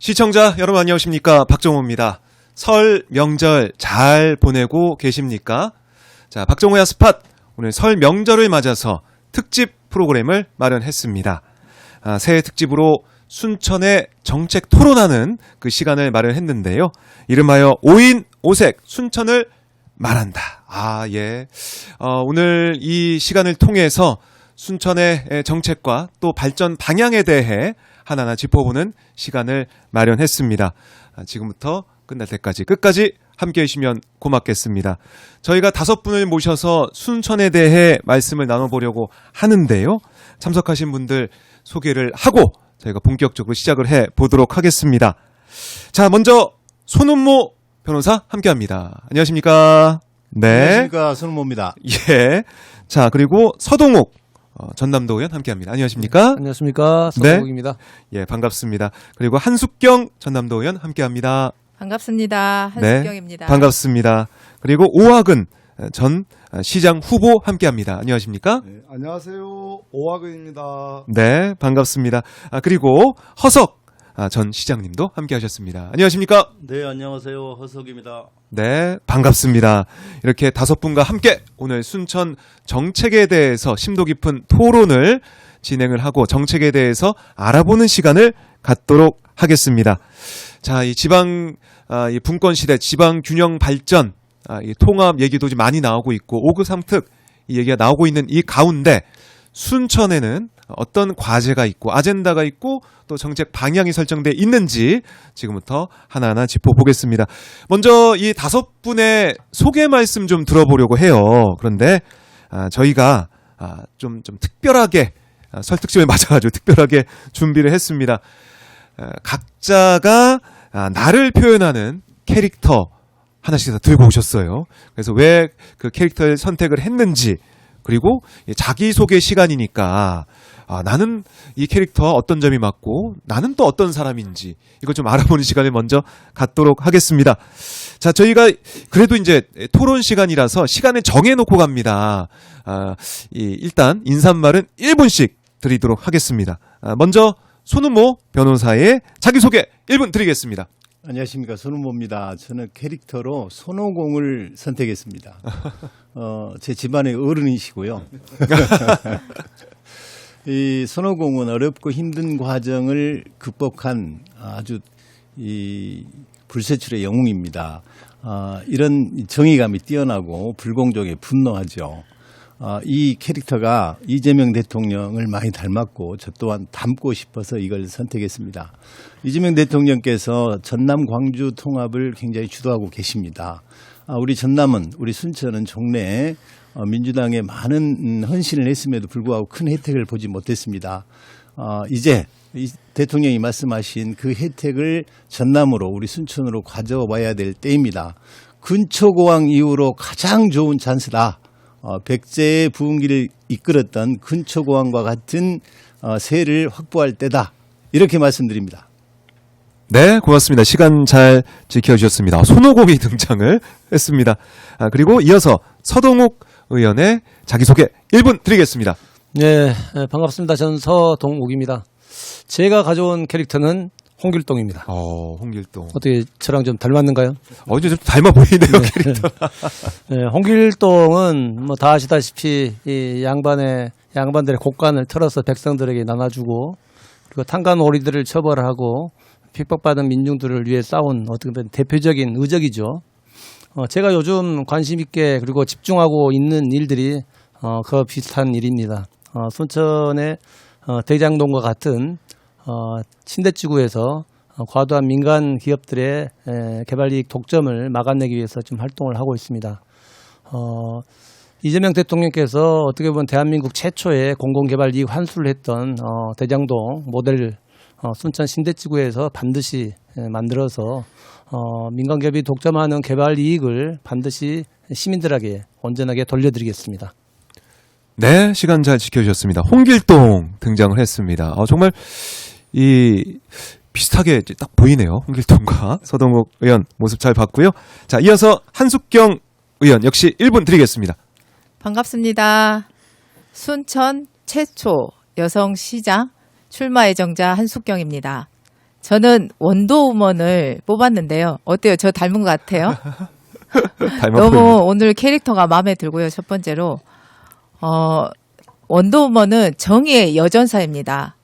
시청자 여러분 안녕하십니까? 박정호입니다. 설 명절 잘 보내고 계십니까? 자, 박정호야 스팟 오늘 설 명절을 맞아서 특집 프로그램을 마련했습니다. 새해 특집으로 순천의 정책 토론하는 그 시간을 마련했는데요. 이름하여 5인 5색 순천을 말한다. 예. 오늘 이 시간을 통해서 순천의 정책과 또 발전 방향에 대해 하나하나 짚어보는 시간을 마련했습니다. 지금부터 끝날 때까지 끝까지 함께해 주시면 고맙겠습니다. 저희가 5분을 모셔서 순천에 대해 말씀을 나눠보려고 하는데요. 참석하신 분들 소개를 하고 저희가 본격적으로 시작을 해보도록 하겠습니다. 자, 먼저 손은모 변호사 함께합니다. 안녕하십니까? 네. 안녕하십니까. 손은모입니다. 예. 자, 그리고 서동욱 전남도 의원 함께합니다. 안녕하십니까? 안녕하십니까. 서동욱입니다. 네. 예, 반갑습니다. 그리고 한숙경 전남도 의원 함께합니다. 반갑습니다. 한숙경입니다. 네, 반갑습니다. 그리고 오학은 전 시장 후보 함께합니다. 안녕하십니까? 네, 안녕하세요. 오학은입니다. 네, 반갑습니다. 그리고 허석 전 시장님도 함께하셨습니다. 안녕하십니까? 네, 안녕하세요. 허석입니다. 네, 반갑습니다. 이렇게 5분과 함께 오늘 순천 정책에 대해서 심도 깊은 토론을 진행을 하고 정책에 대해서 알아보는 시간을 갖도록 하겠습니다. 자, 이 지방, 이 분권 시대, 지방 균형 발전, 이 통합 얘기도 좀 많이 나오고 있고, 5급 3특 이 얘기가 나오고 있는 이 가운데 순천에는 어떤 과제가 있고, 아젠다가 있고, 또 정책 방향이 설정돼 있는지 지금부터 하나하나 짚어보겠습니다. 먼저 이 5분의 소개 말씀 좀 들어보려고 해요. 그런데 저희가 좀 특별하게 설특집에 맞아가지고 특별하게 준비를 했습니다. 각자가 나를 표현하는 캐릭터 하나씩 다 들고 오셨어요. 그래서 왜 그 캐릭터를 선택을 했는지, 그리고 자기소개 시간이니까 나는 이 캐릭터와 어떤 점이 맞고 나는 또 어떤 사람인지 이걸 좀 알아보는 시간을 먼저 갖도록 하겠습니다. 자, 저희가 그래도 이제 토론 시간이라서 시간을 정해놓고 갑니다. 일단 인사말은 1분씩 드리도록 하겠습니다. 먼저 손은모 변호사의 자기소개 1분 드리겠습니다. 안녕하십니까. 손은모입니다. 저는 캐릭터로 손오공을 선택했습니다. 제 집안의 어른이시고요. 이 손오공은 어렵고 힘든 과정을 극복한 아주 이 불세출의 영웅입니다. 이런 정의감이 뛰어나고 불공정에 분노하죠. 이 캐릭터가 이재명 대통령을 많이 닮았고 저 또한 닮고 싶어서 이걸 선택했습니다. 이재명 대통령께서 전남 광주 통합을 굉장히 주도하고 계십니다. 우리 전남은, 우리 순천은 종래에 민주당에 많은 헌신을 했음에도 불구하고 큰 혜택을 보지 못했습니다. 이제 이 대통령이 말씀하신 그 혜택을 전남으로 우리 순천으로 가져와야 될 때입니다. 근초고왕 이후로 가장 좋은 찬스다. 백제의 부흥기를 이끌었던 근초고왕과 같은 세를 확보할 때다. 이렇게 말씀드립니다. 네, 고맙습니다. 시간 잘 지켜주셨습니다. 손오공이 등장을 했습니다. 그리고 이어서 서동욱 의원의 자기소개 1분 드리겠습니다. 네, 반갑습니다. 저는 서동욱입니다. 제가 가져온 캐릭터는 홍길동입니다. 홍길동. 어떻게 저랑 좀 닮았는가요? 이제 좀 닮아 보이네요, 캐릭터. 네, 홍길동은 뭐 다 아시다시피 이 양반들의 곡간을 털어서 백성들에게 나눠주고, 그리고 탄간오리들을 처벌하고 핍박받은 민중들을 위해 싸운 어떻게 보면 대표적인 의적이죠. 제가 요즘 관심 있게 그리고 집중하고 있는 일들이 그 비슷한 일입니다. 순천의 대장동과 같은 신대지구에서 과도한 민간 기업들의 개발이익 독점을 막아내기 위해서 좀 활동을 하고 있습니다. 이재명 대통령께서 어떻게 보면 대한민국 최초의 공공개발이익 환수를 했던 대장동 모델 순천 신대지구에서 반드시 만들어서 민간기업이 독점하는 개발이익을 반드시 시민들에게 온전하게 돌려드리겠습니다. 네, 시간 잘 지켜주셨습니다. 홍길동 등장을 했습니다. 정말 비슷하게 딱 보이네요. 홍길동과 서동욱 의원 모습 잘 봤고요. 자, 이어서 한숙경 의원 역시 1분 드리겠습니다. 반갑습니다. 순천 최초 여성 시장 출마 예정자 한숙경입니다. 저는 원더우먼을 뽑았는데요. 어때요? 저 닮은 것 같아요? 닮아 너무 보입니다. 오늘 캐릭터가 마음에 들고요. 첫 번째로 원더우먼은 정의의 여전사입니다.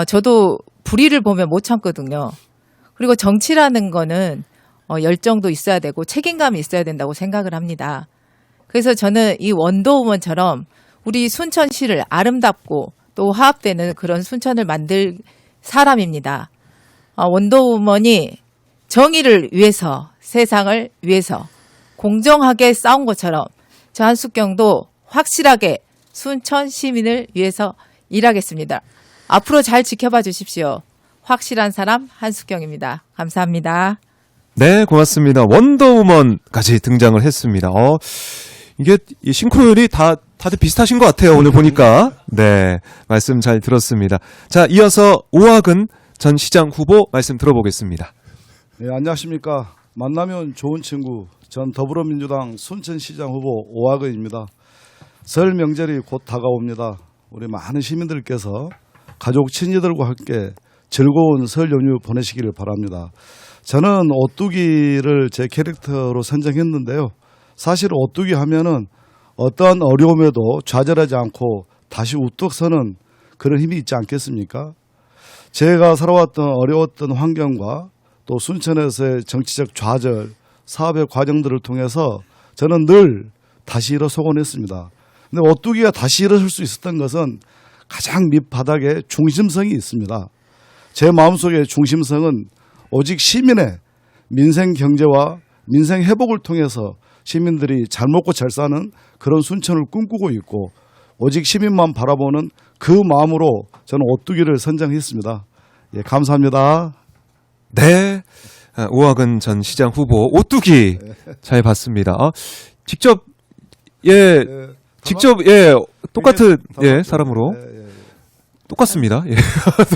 저도 불의를 보면 못 참거든요. 그리고 정치라는 거는 열정도 있어야 되고 책임감이 있어야 된다고 생각을 합니다. 그래서 저는 이 원더우먼처럼 우리 순천시를 아름답고 또 화합되는 그런 순천을 만들 사람입니다. 원더우먼이 정의를 위해서, 세상을 위해서 공정하게 싸운 것처럼 저 한숙경도 확실하게 순천 시민을 위해서 일하겠습니다. 앞으로 잘 지켜봐 주십시오. 확실한 사람 한숙경입니다. 감사합니다. 네, 고맙습니다. 원더우먼까지 등장을 했습니다. 이게 이 싱크로율이 다들 비슷하신 것 같아요. 오늘 보니까. 네, 말씀 잘 들었습니다. 자, 이어서 오학은 전 시장 후보 말씀 들어보겠습니다. 네, 안녕하십니까. 만나면 좋은 친구 전 더불어민주당 순천시장 후보 오학은입니다. 설 명절이 곧 다가옵니다. 우리 많은 시민들께서 가족 친지들과 함께 즐거운 설 연휴 보내시기를 바랍니다. 저는 오뚜기를 제 캐릭터로 선정했는데요. 사실 오뚜기 하면은 어떠한 어려움에도 좌절하지 않고 다시 우뚝 서는 그런 힘이 있지 않겠습니까? 제가 살아왔던 어려웠던 환경과 또 순천에서의 정치적 좌절, 사업의 과정들을 통해서 저는 늘 다시 일어서곤 했습니다. 근데 오뚜기가 다시 일어설 수 있었던 것은 가장 밑바닥에 중심성이 있습니다. 제 마음속의 중심성은 오직 시민의 민생 경제와 민생 회복을 통해서 시민들이 잘 먹고 잘 사는 그런 순천을 꿈꾸고 있고 오직 시민만 바라보는 그 마음으로 저는 오뚜기를 선정했습니다. 예, 감사합니다. 네, 오학은 전 시장 후보 오뚜기 잘 봤습니다. 직접 똑같은 사람으로 똑같습니다. 예,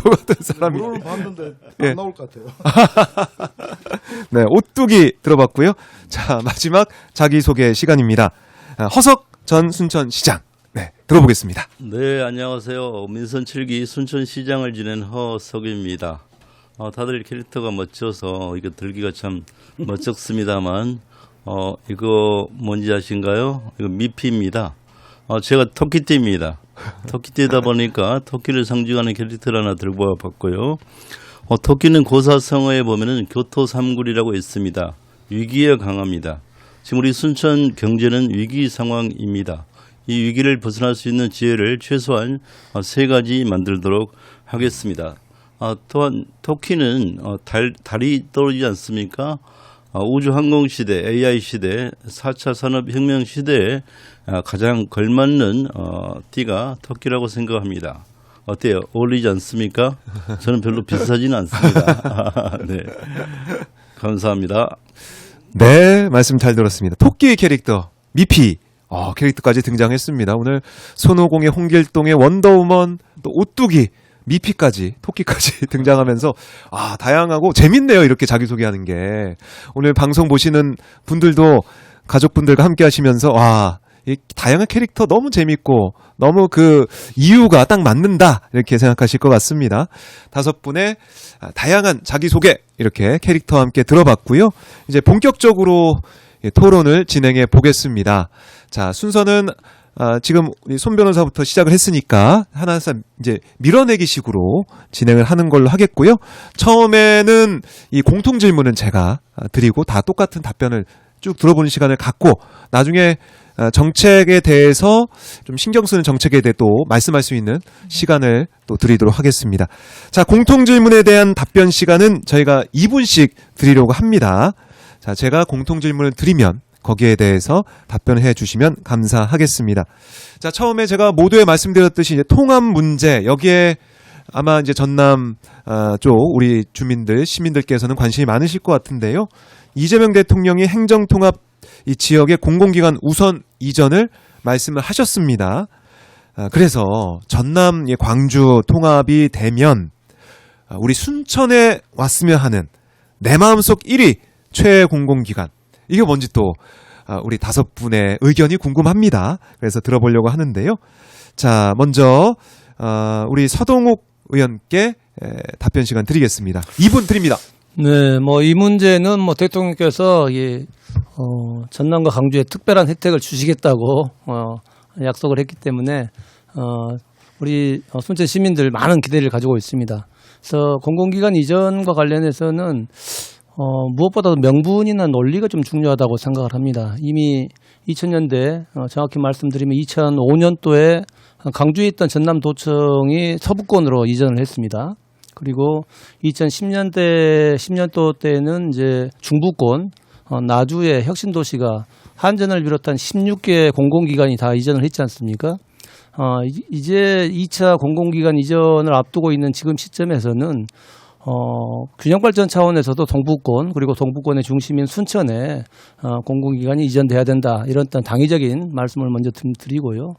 똑같은 사람이. 물어는 봤는데 예. 안 나올 것 같아요. 네, 오뚜기 들어봤고요. 자, 마지막 자기소개 시간입니다. 허석 전 순천시장. 네, 들어보겠습니다. 네, 안녕하세요. 민선 7기 순천시장을 지낸 허석입니다. 다들 캐릭터가 멋져서 이거 들기가 참 멋쩍습니다만 이거 뭔지 아신가요? 이거 미피입니다. 제가 토끼띠입니다. 토끼띠다 보니까 토끼를 상징하는 캐릭터를 하나 들고 와봤고요. 토끼는 고사성어에 보면은 교토삼굴이라고 있습니다. 위기에 강합니다. 지금 우리 순천 경제는 위기 상황입니다. 이 위기를 벗어날 수 있는 지혜를 최소한 3가지 만들도록 하겠습니다. 또한 토끼는 달이 떠오르지 않습니까? 우주항공시대, AI 시대, 4차 산업혁명 시대에 가장 걸맞는 띠가 토끼라고 생각합니다. 어때요? 어울리지 않습니까? 저는 별로 비슷하지는 않습니다. 네, 감사합니다. 네, 말씀 잘 들었습니다. 토끼 캐릭터 미피 캐릭터까지 등장했습니다. 오늘 손오공의 홍길동의 원더우먼, 또 오뚜기, 미피까지, 토끼까지 등장하면서 다양하고 재밌네요. 이렇게 자기소개하는 게. 오늘 방송 보시는 분들도 가족분들과 함께 하시면서 이 다양한 캐릭터 너무 재밌고 너무 그 이유가 딱 맞는다 이렇게 생각하실 것 같습니다. 5분의 다양한 자기소개 이렇게 캐릭터와 함께 들어봤고요. 이제 본격적으로 토론을 진행해 보겠습니다. 자, 순서는 지금 손 변호사부터 시작을 했으니까 하나씩 이제 밀어내기 식으로 진행을 하는 걸로 하겠고요. 처음에는 이 공통 질문은 제가 드리고 다 똑같은 답변을 쭉 들어보는 시간을 갖고 나중에 정책에 대해서 좀 신경 쓰는 정책에 대해 또 말씀할 수 있는 시간을 또 드리도록 하겠습니다. 자, 공통 질문에 대한 답변 시간은 저희가 2분씩 드리려고 합니다. 자, 제가 공통 질문을 드리면 거기에 대해서 답변해 주시면 감사하겠습니다. 자, 처음에 제가 모두에 말씀드렸듯이 이제 통합 문제, 여기에 아마 이제 전남 쪽 우리 주민들, 시민들께서는 관심이 많으실 것 같은데요. 이재명 대통령이 행정통합 이 지역의 공공기관 우선 이전을 말씀을 하셨습니다. 그래서 전남 광주 통합이 되면 우리 순천에 왔으면 하는 내 마음속 1위 최애 공공기관, 이게 뭔지 또 우리 5분의 의견이 궁금합니다. 그래서 들어보려고 하는데요. 자, 먼저 우리 서동욱 의원께 답변 시간 드리겠습니다. 2분 드립니다. 네, 뭐 이 문제는 뭐 대통령께서 전남과 강주에 특별한 혜택을 주시겠다고 약속을 했기 때문에 우리 순천 시민들 많은 기대를 가지고 있습니다. 그래서 공공기관 이전과 관련해서는 무엇보다도 명분이나 논리가 좀 중요하다고 생각을 합니다. 이미 2000년대 정확히 말씀드리면 2005년도에 강주에 있던 전남도청이 서부권으로 이전을 했습니다. 그리고 10년도 때는 이제 중부권 나주의 혁신도시가 한전을 비롯한 16개 공공기관이 다 이전을 했지 않습니까? 이제 2차 공공기관 이전을 앞두고 있는 지금 시점에서는 균형발전 차원에서도 동부권 그리고 동부권의 중심인 순천에 공공기관이 이전돼야 된다 이런 당위적인 말씀을 먼저 드리고요.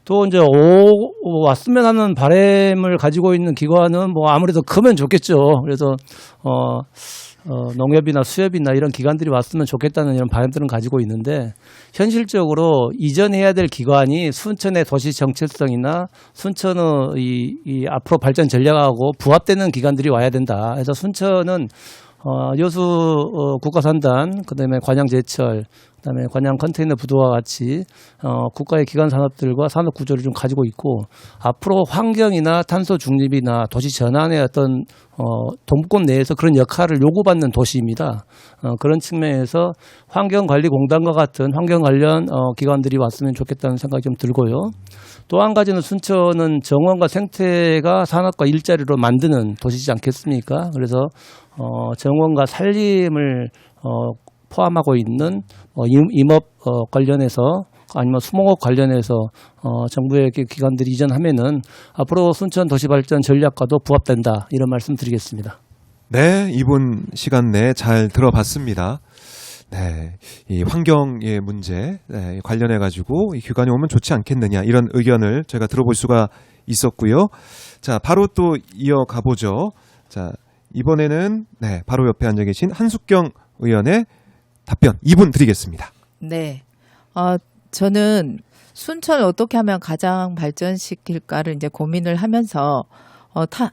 또 이제 왔으면 하는 바람을 가지고 있는 기관은 뭐 아무래도 크면 좋겠죠. 그래서 농협이나 수협이나 이런 기관들이 왔으면 좋겠다는 이런 바람들은 가지고 있는데 현실적으로 이전해야 될 기관이 순천의 도시 정체성이나 순천의 이 앞으로 발전 전략하고 부합되는 기관들이 와야 된다. 그래서 순천은 여수 국가산단, 그다음에 관양제철, 그다음에 관양 컨테이너 부두와 같이 국가의 기관 산업들과 산업 구조를 좀 가지고 있고 앞으로 환경이나 탄소 중립이나 도시 전환의 어떤 동부권 내에서 그런 역할을 요구받는 도시입니다. 그런 측면에서 환경관리공단과 같은 환경 관련 기관들이 왔으면 좋겠다는 생각이 좀 들고요. 또 한 가지는 순천은 정원과 생태가 산업과 일자리로 만드는 도시지 않겠습니까? 그래서 정원과 산림을 포함하고 있는 임업 관련해서 아니면 수목업 관련해서 정부의 기관들이 이전하면은 앞으로 순천 도시발전 전략과도 부합된다 이런 말씀 드리겠습니다. 네, 이번 시간 내에 잘 들어봤습니다. 네, 이 환경의 문제 관련해 가지고 이 기관이 오면 좋지 않겠느냐 이런 의견을 저희가 들어볼 수가 있었고요. 자, 바로 또 이어가 보죠. 자, 이번에는 바로 옆에 앉아 계신 한숙경 의원의 답변 2분 드리겠습니다. 네. 저는 순천을 어떻게 하면 가장 발전시킬까를 이제 고민을 하면서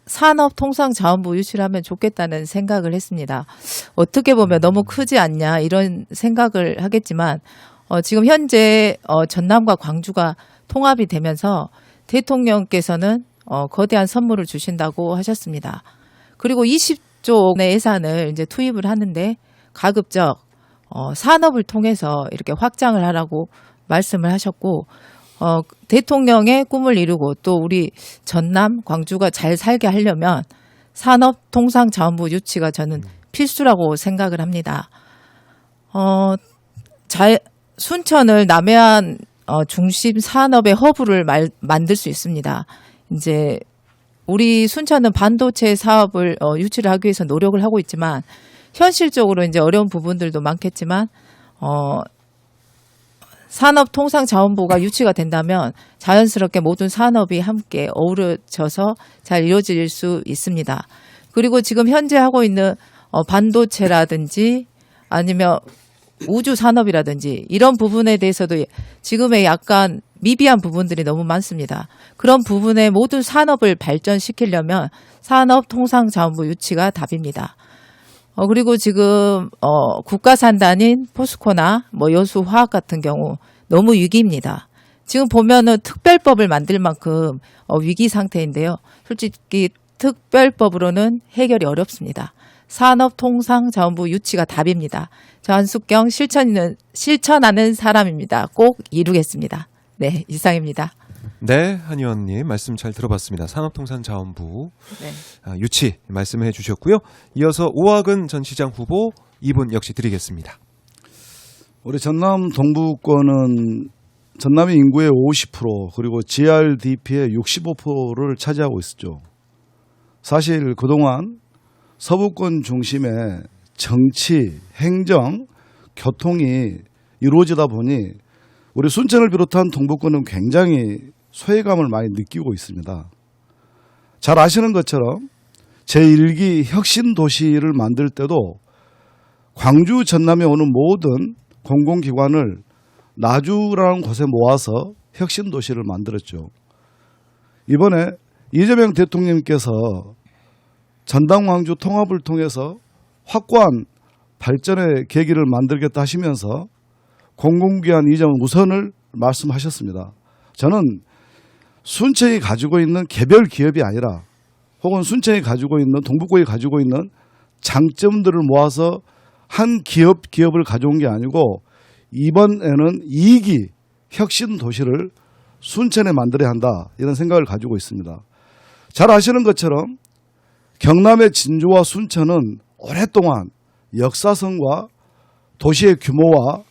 산업통상자원부 유치를 하면 좋겠다는 생각을 했습니다. 어떻게 보면 너무 크지 않냐 이런 생각을 하겠지만 지금 현재 전남과 광주가 통합이 되면서 대통령께서는 거대한 선물을 주신다고 하셨습니다. 그리고 20조 의 예산을 이제 투입을 하는데 가급적 산업을 통해서 이렇게 확장을 하라고 말씀을 하셨고 대통령의 꿈을 이루고 또 우리 전남, 광주가 잘 살게 하려면 산업통상자원부 유치가 저는 필수라고 생각을 합니다. 순천을 남해안 중심 산업의 허브를 만들 수 있습니다. 이제 우리 순천은 반도체 사업을 유치를 하기 위해서 노력을 하고 있지만 현실적으로 이제 어려운 부분들도 많겠지만 산업통상자원부가 유치가 된다면 자연스럽게 모든 산업이 함께 어우러져서 잘 이루어질 수 있습니다. 그리고 지금 현재 하고 있는 반도체라든지 아니면 우주 산업이라든지 이런 부분에 대해서도 지금의 약간 미비한 부분들이 너무 많습니다. 그런 부분에 모든 산업을 발전시키려면 산업통상자원부 유치가 답입니다. 그리고 지금 국가산단인 포스코나 여수화학 같은 경우 너무 위기입니다. 지금 보면은 특별법을 만들 만큼 위기 상태인데요. 솔직히 특별법으로는 해결이 어렵습니다. 산업통상자원부 유치가 답입니다. 저 한숙경 실천하는 사람입니다. 꼭 이루겠습니다. 네, 이상입니다. 네, 한 의원님 말씀 잘 들어봤습니다. 산업통상자원부 유치 말씀해 주셨고요. 이어서 오학은 전 시장 후보 2분 역시 드리겠습니다. 우리 전남 동부권은 전남의 인구의 50% 그리고 GRDP의 65%를 차지하고 있었죠. 사실 그동안 서부권 중심의 정치, 행정, 교통이 이루어지다 보니 우리 순천을 비롯한 동부권은 굉장히 소외감을 많이 느끼고 있습니다. 잘 아시는 것처럼 제1기 혁신도시를 만들 때도 광주 전남에 오는 모든 공공기관을 나주라는 곳에 모아서 혁신도시를 만들었죠. 이번에 이재명 대통령께서 전남 광주 통합을 통해서 확고한 발전의 계기를 만들겠다 하시면서 공공기관 이전 우선을 말씀하셨습니다. 저는 순천이 가지고 있는 개별 기업이 아니라 혹은 순천이 가지고 있는 동북권이 가지고 있는 장점들을 모아서 한 기업을 가져온 게 아니고 이번에는 2기 혁신 도시를 순천에 만들어야 한다 이런 생각을 가지고 있습니다. 잘 아시는 것처럼 경남의 진주와 순천은 오랫동안 역사성과 도시의 규모와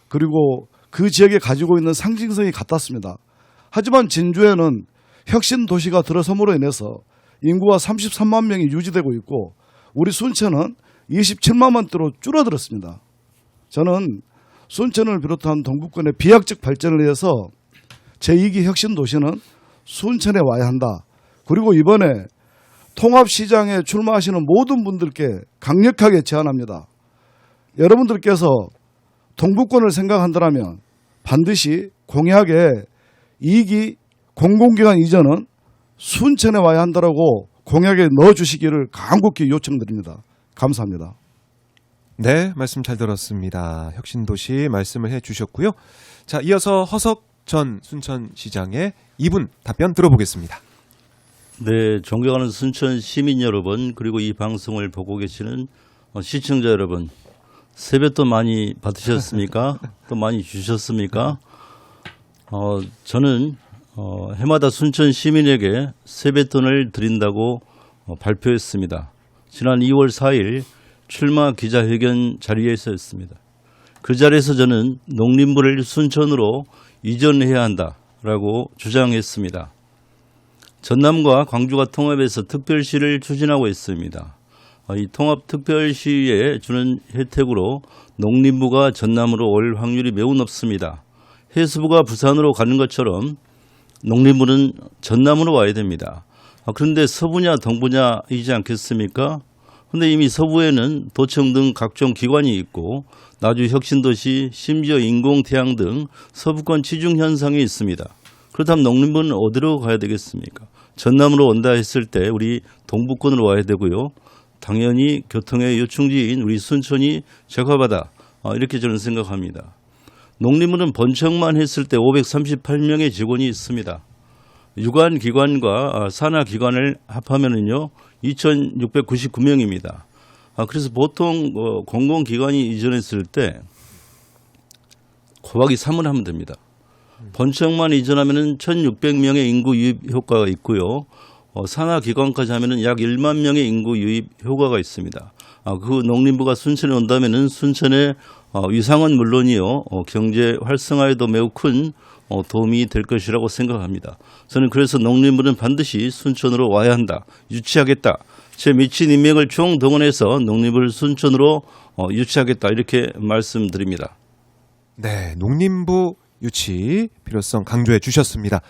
그리고 그 지역에 가지고 있는 상징성이 같았습니다. 하지만 진주에는 혁신 도시가 들어섬으로 인해서 인구가 33만 명이 유지되고 있고 우리 순천은 27만 원대로 줄어들었습니다. 저는 순천을 비롯한 동북권의 비약적 발전을 위해서 제2기 혁신 도시는 순천에 와야 한다. 그리고 이번에 통합시장에 출마하시는 모든 분들께 강력하게 제안합니다. 여러분들께서 동북권을 생각한다면 반드시 공약에 2기 공공기관 이전은 순천에 와야 한다라고 공약에 넣어주시기를 간곡히 요청드립니다. 감사합니다. 네, 말씀 잘 들었습니다. 혁신도시 말씀을 해주셨고요. 자, 이어서 허석 전 순천시장의 2분 답변 들어보겠습니다. 네, 존경하는 순천 시민 여러분, 그리고 이 방송을 보고 계시는 시청자 여러분, 세뱃돈 많이 받으셨습니까? 또 많이 주셨습니까? 저는 해마다 순천 시민에게 세뱃돈을 드린다고 발표했습니다. 지난 2월 4일 출마 기자회견 자리에서였습니다. 그 자리에서 저는 농림부를 순천으로 이전해야 한다라고 주장했습니다. 전남과 광주가 통합해서 특별시를 추진하고 있습니다. 이 통합특별시에 주는 혜택으로 농림부가 전남으로 올 확률이 매우 높습니다. 해수부가 부산으로 가는 것처럼 농림부는 전남으로 와야 됩니다. 그런데 서부냐 동부냐이지 않겠습니까? 그런데 이미 서부에는 도청 등 각종 기관이 있고 나주 혁신도시 심지어 인공태양 등 서부권 치중 현상이 있습니다. 그렇다면 농림부는 어디로 가야 되겠습니까? 전남으로 온다 했을 때 우리 동북권으로 와야 되고요. 당연히 교통의 요충지인 우리 순천이 적합하다. 이렇게 저는 생각합니다. 농림부는 본청만 했을 때 538명의 직원이 있습니다. 유관기관과 산하기관을 합하면은요 2,699명입니다. 그래서 보통 공공기관이 이전했을 때 곱하기 3을 하면 됩니다. 본청만 이전하면은 1,600명의 인구 유입 효과가 있고요. 산하기관까지 하면은 약 1만 명의 인구 유입 효과가 있습니다. 그 농림부가 순천에 온다면은 순천의 위상은 물론이요 경제 활성화에도 매우 큰 도움이 될 것이라고 생각합니다. 저는 그래서 농림부는 반드시 순천으로 와야 한다. 유치하겠다. 제 미친 인맥을 총동원해서 농림부를 순천으로 유치하겠다. 이렇게 말씀드립니다. 네, 농림부 유치 필요성 강조해 주셨습니다.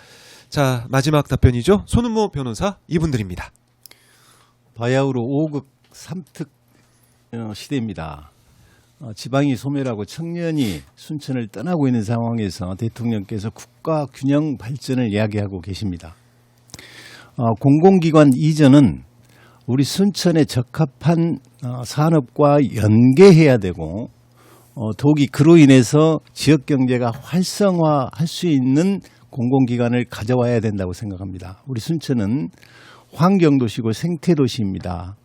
자, 마지막 답변이죠. 손은모 변호사 2분 드립니다. 바야흐로 5급 3특 시대입니다. 지방이 소멸하고 청년이 순천을 떠나고 있는 상황에서 대통령께서 국가 균형 발전을 이야기하고 계십니다. 공공기관 이전은 우리 순천에 적합한 산업과 연계해야 되고 더욱이 그로 인해서 지역경제가 활성화할 수 있는 공공기관을 가져와야 된다고 생각합니다. 우리 순천은 환경도시고 생태도시입니다.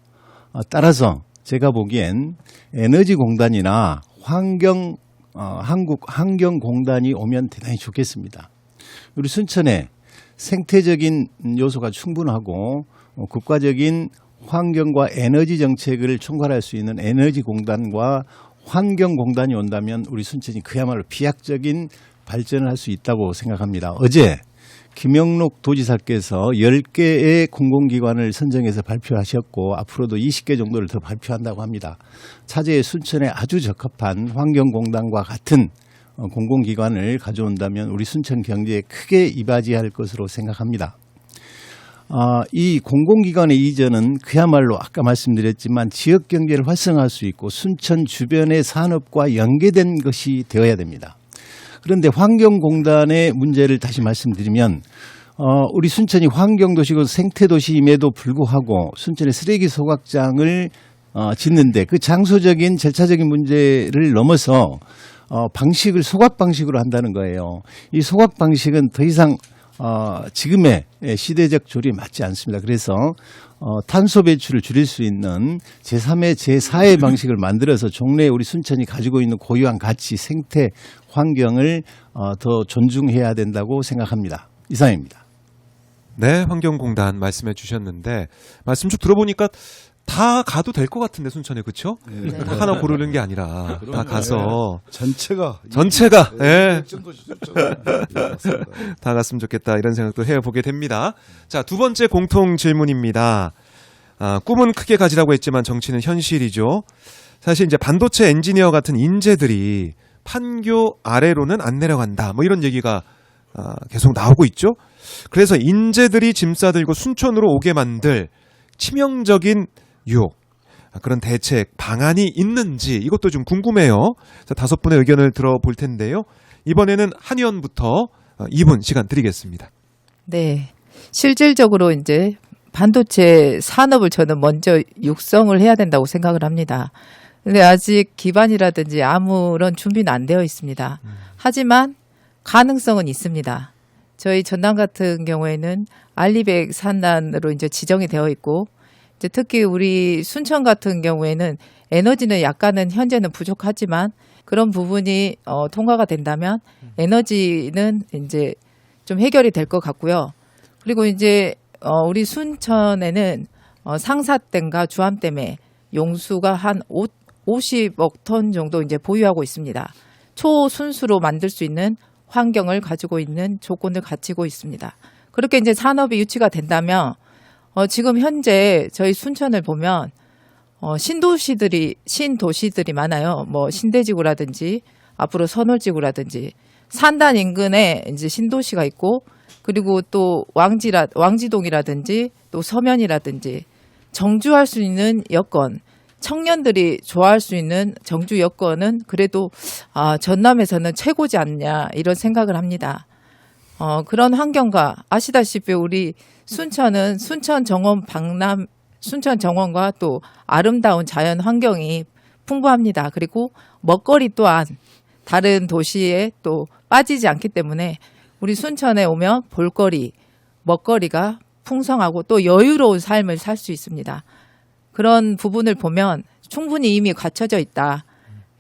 따라서 제가 보기엔 에너지공단이나 한국환경공단이 오면 대단히 좋겠습니다. 우리 순천에 생태적인 요소가 충분하고 국가적인 환경과 에너지 정책을 총괄할 수 있는 에너지공단과 환경공단이 온다면 우리 순천이 그야말로 비약적인 발전을 할 수 있다고 생각합니다. 어제 김영록 도지사께서 10개의 공공기관을 선정해서 발표하셨고 앞으로도 20개 정도를 더 발표한다고 합니다. 차제에 순천에 아주 적합한 환경공단과 같은 공공기관을 가져온다면 우리 순천 경제에 크게 이바지할 것으로 생각합니다. 이 공공기관의 이전은 그야말로 아까 말씀드렸지만 지역경제를 활성화할 수 있고 순천 주변의 산업과 연계된 것이 되어야 됩니다. 그런데 환경공단의 문제를 다시 말씀드리면 우리 순천이 환경도시고 생태도시임에도 불구하고 순천의 쓰레기 소각장을 짓는데 그 장소적인 절차적인 문제를 넘어서 방식을 소각 방식으로 한다는 거예요. 이 소각 방식은 더 이상 지금의 시대적 조리에 맞지 않습니다. 그래서 탄소 배출을 줄일 수 있는 제3의 제4의 방식을 만들어서 종래 우리 순천이 가지고 있는 고유한 가치, 생태, 환경을 더 존중해야 된다고 생각합니다. 이상입니다. 네, 환경공단 말씀해 주셨는데 말씀 쭉 들어보니까 다 가도 될 것 같은데 순천에 그렇죠? 네. 다 하나 고르는 게 아니라 다 가서 전체가 예. 정도 맞습니다. 다 갔으면 좋겠다 이런 생각도 해보게 됩니다. 자, 두 번째 공통 질문입니다. 꿈은 크게 가지라고 했지만 정치는 현실이죠. 사실 이제 반도체 엔지니어 같은 인재들이 판교 아래로는 안 내려간다. 뭐 이런 얘기가 계속 나오고 있죠. 그래서 인재들이 짐 싸들고 순천으로 오게 만들 치명적인 유혹, 그런 대책 방안이 있는지 이것도 좀 궁금해요. 자, 5분의 의견을 들어볼 텐데요. 이번에는 한 의원부터 2분 시간 드리겠습니다. 네. 실질적으로 이제 반도체 산업을 저는 먼저 육성을 해야 된다고 생각을 합니다. 근데 아직 기반이라든지 아무런 준비는 안 되어 있습니다. 하지만 가능성은 있습니다. 저희 전남 같은 경우에는 알리백 산단으로 이제 지정이 되어 있고, 이제 특히 우리 순천 같은 경우에는 에너지는 약간은 현재는 부족하지만 그런 부분이 통과가 된다면 에너지는 이제 좀 해결이 될 것 같고요. 그리고 이제 우리 순천에는 상사댐과 주암댐에 용수가 한 50억 톤 정도 이제 보유하고 있습니다. 초순수로 만들 수 있는 환경을 가지고 있는 조건을 갖추고 있습니다. 그렇게 이제 산업이 유치가 된다면 지금 현재 저희 순천을 보면 신도시들이 많아요. 뭐 신대지구라든지 앞으로 선월지구라든지 산단 인근에 이제 신도시가 있고, 그리고 또 왕지동이라든지 또 서면이라든지 정주할 수 있는 여건, 청년들이 좋아할 수 있는 정주 여건은 그래도 전남에서는 최고지 않냐 이런 생각을 합니다. 그런 환경과 아시다시피 우리 순천은 순천 정원과 또 아름다운 자연 환경이 풍부합니다. 그리고 먹거리 또한 다른 도시에 또 빠지지 않기 때문에 우리 순천에 오면 볼거리, 먹거리가 풍성하고 또 여유로운 삶을 살 수 있습니다. 그런 부분을 보면 충분히 이미 갖춰져 있다.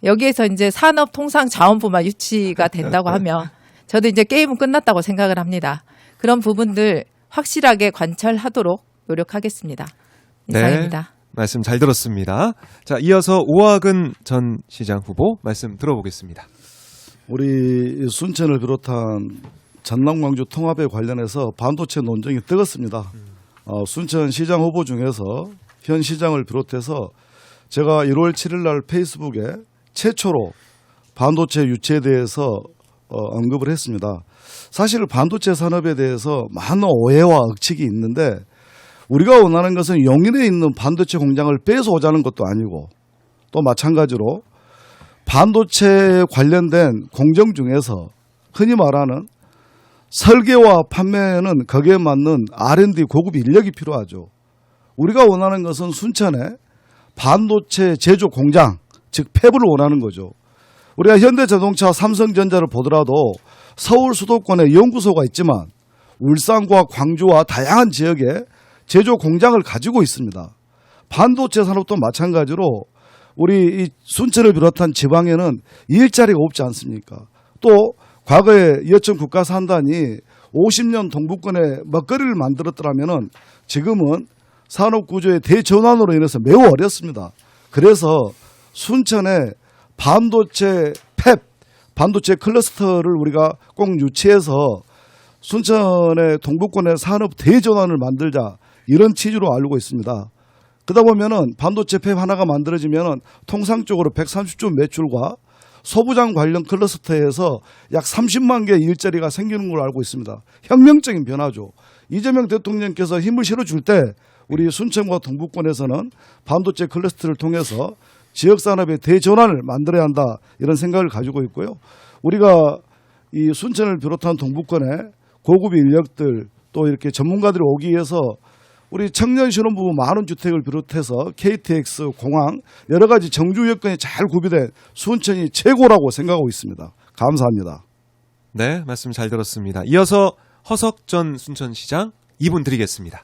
여기에서 이제 산업통상자원부만 유치가 된다고 하면 저도 이제 게임은 끝났다고 생각을 합니다. 그런 부분들 확실하게 관찰하도록 노력하겠습니다. 이상입니다. 네, 말씀 잘 들었습니다. 자, 이어서 오학은 전 시장 후보 말씀 들어보겠습니다. 우리 순천을 비롯한 전남 광주 통합에 관련해서 반도체 논쟁이 뜨겁습니다. 순천 시장 후보 중에서 현 시장을 비롯해서 제가 1월 7일 날 페이스북에 최초로 반도체 유치에 대해서 언급을 했습니다. 사실 반도체 산업에 대해서 많은 오해와 억측이 있는데, 우리가 원하는 것은 용인에 있는 반도체 공장을 뺏어오자는 것도 아니고, 또 마찬가지로 반도체 관련된 공정 중에서 흔히 말하는 설계와 판매는 거기에 맞는 R&D 고급 인력이 필요하죠. 우리가 원하는 것은 순천에 반도체 제조 공장, 즉 팹을 원하는 거죠. 우리가 현대자동차, 삼성전자를 보더라도 서울 수도권에 연구소가 있지만 울산과 광주와 다양한 지역에 제조 공장을 가지고 있습니다. 반도체 산업도 마찬가지로 우리 이 순천을 비롯한 지방에는 일자리가 없지 않습니까? 또 과거에 여천 국가산단이 50년 동북권에 먹거리를 만들었더라면 지금은 산업구조의 대전환으로 인해서 매우 어렵습니다. 그래서 순천에 반도체 팹, 반도체 클러스터를 우리가 꼭 유치해서 순천의 동북권의 산업 대전환을 만들자, 이런 취지로 알고 있습니다. 그러다 보면은 반도체 팹 하나가 만들어지면은 통상적으로 130조 매출과 소부장 관련 클러스터에서 약 30만 개의 일자리가 생기는 걸로 알고 있습니다. 혁명적인 변화죠. 이재명 대통령께서 힘을 실어줄 때 우리 순천과 동북권에서는 반도체 클러스터를 통해서 지역산업의 대전환을 만들어야 한다, 이런 생각을 가지고 있고요. 우리가 이 순천을 비롯한 동북권에 고급 인력들, 또 이렇게 전문가들이 오기 위해서 우리 청년 신혼부부 많은 주택을 비롯해서 KTX, 공항 여러 가지 정주 여건이 잘 구비된 순천이 최고라고 생각하고 있습니다. 감사합니다. 네, 말씀 잘 들었습니다. 이어서 허석 전 순천시장 2분 드리겠습니다.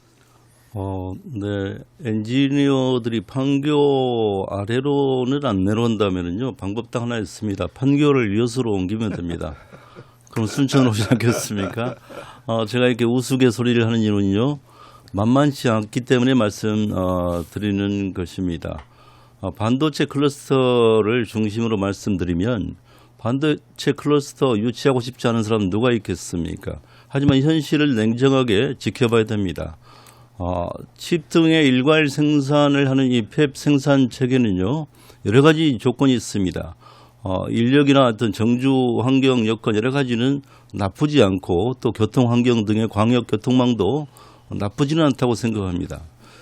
네. 엔지니어들이 판교 아래로는 안 내려온다면요. 방법 딱 하나 있습니다. 판교를 이어서로 옮기면 됩니다. 그럼 순천 오지 않겠습니까? 제가 이렇게 우스갯소리를 하는 이유는요. 만만치 않기 때문에 드리는 것입니다. 반도체 클러스터를 중심으로 말씀드리면 반도체 클러스터 유치하고 싶지 않은 사람 누가 있겠습니까? 하지만 현실을 냉정하게 지켜봐야 됩니다. 칩 등의 일괄 생산을 하는 이 팹 생산 체계는요, 여러 가지 조건이 있습니다. 인력이나 어떤 정주 환경 여건 여러 가지는 나쁘지 않고 또 교통 환경 등의 광역 교통망도 나쁘지는 않다고 생각합니다.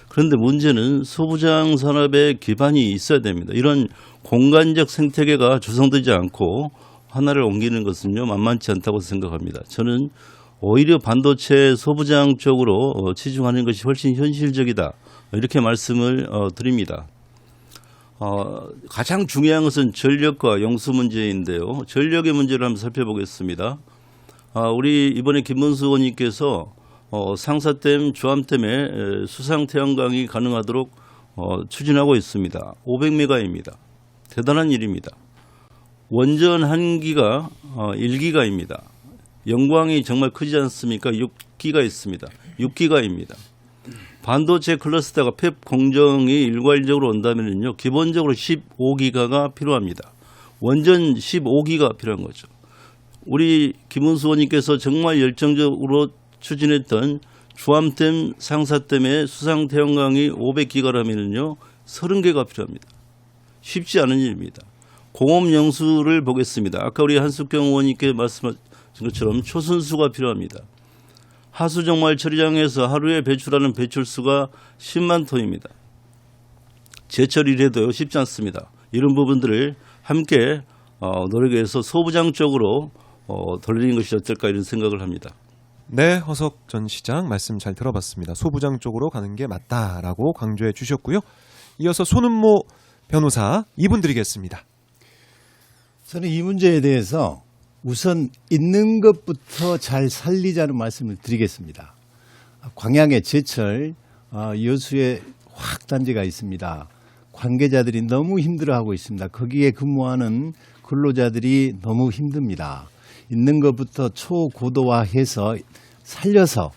그런데 문제는 소부장 산업의 기반이 있어야 됩니다. 이런 공간적 생태계가 조성되지 않고 하나를 옮기는 것은요, 만만치 않다고 생각합니다. 저는 오히려 반도체 소부장 쪽으로 치중하는 것이 훨씬 현실적이다. 이렇게 말씀을 드립니다. 가장 중요한 것은 전력과 용수 문제인데요. 전력의 문제를 한번 살펴보겠습니다. 우리 이번에 김문수 의원님께서 상사댐, 주암댐에 수상 태양광이 가능하도록 추진하고 있습니다. 500메가입니다. 대단한 일입니다. 원전 1기가 1기가입니다. 영광이 정말 크지 않습니까? 6기가 있습니다. 6기가입니다. 반도체 클러스터가 팹 공정이 일괄적으로 온다면요, 기본적으로 15기가가 필요합니다. 원전 15기가 필요한 거죠. 우리 김은수 의원님께서 정말 열정적으로 추진했던 주암댐, 상사댐의 수상 태양광이 500기가라면요, 30개가 필요합니다. 쉽지 않은 일입니다. 공업 영수를 보겠습니다. 아까 우리 한숙경 의원님께 말씀하신 것처럼 초순수가 필요합니다. 하수 정말 처리장에서 하루에 배출하는 배출수가 10만 톤입니다. 제철 일해도 쉽지 않습니다. 이런 부분들을 함께 노력해서 소부장 쪽으로 돌리는 것이 어떨까 이런 생각을 합니다. 네, 허석 전 시장 말씀 잘 들어봤습니다. 소부장 쪽으로 가는 게 맞다라고 강조해 주셨고요. 이어서 손은모 변호사 2분 드리겠습니다. 저는 이 문제에 대해서 우선 있는 것부터 잘 살리자는 말씀을 드리겠습니다. 광양의 제철 여수에 확단지가 있습니다. 관계자들이 너무 힘들어하고 있습니다. 거기에 근무하는 근로자들이 너무 힘듭니다. 있는 것부터 초고도화해서 살려서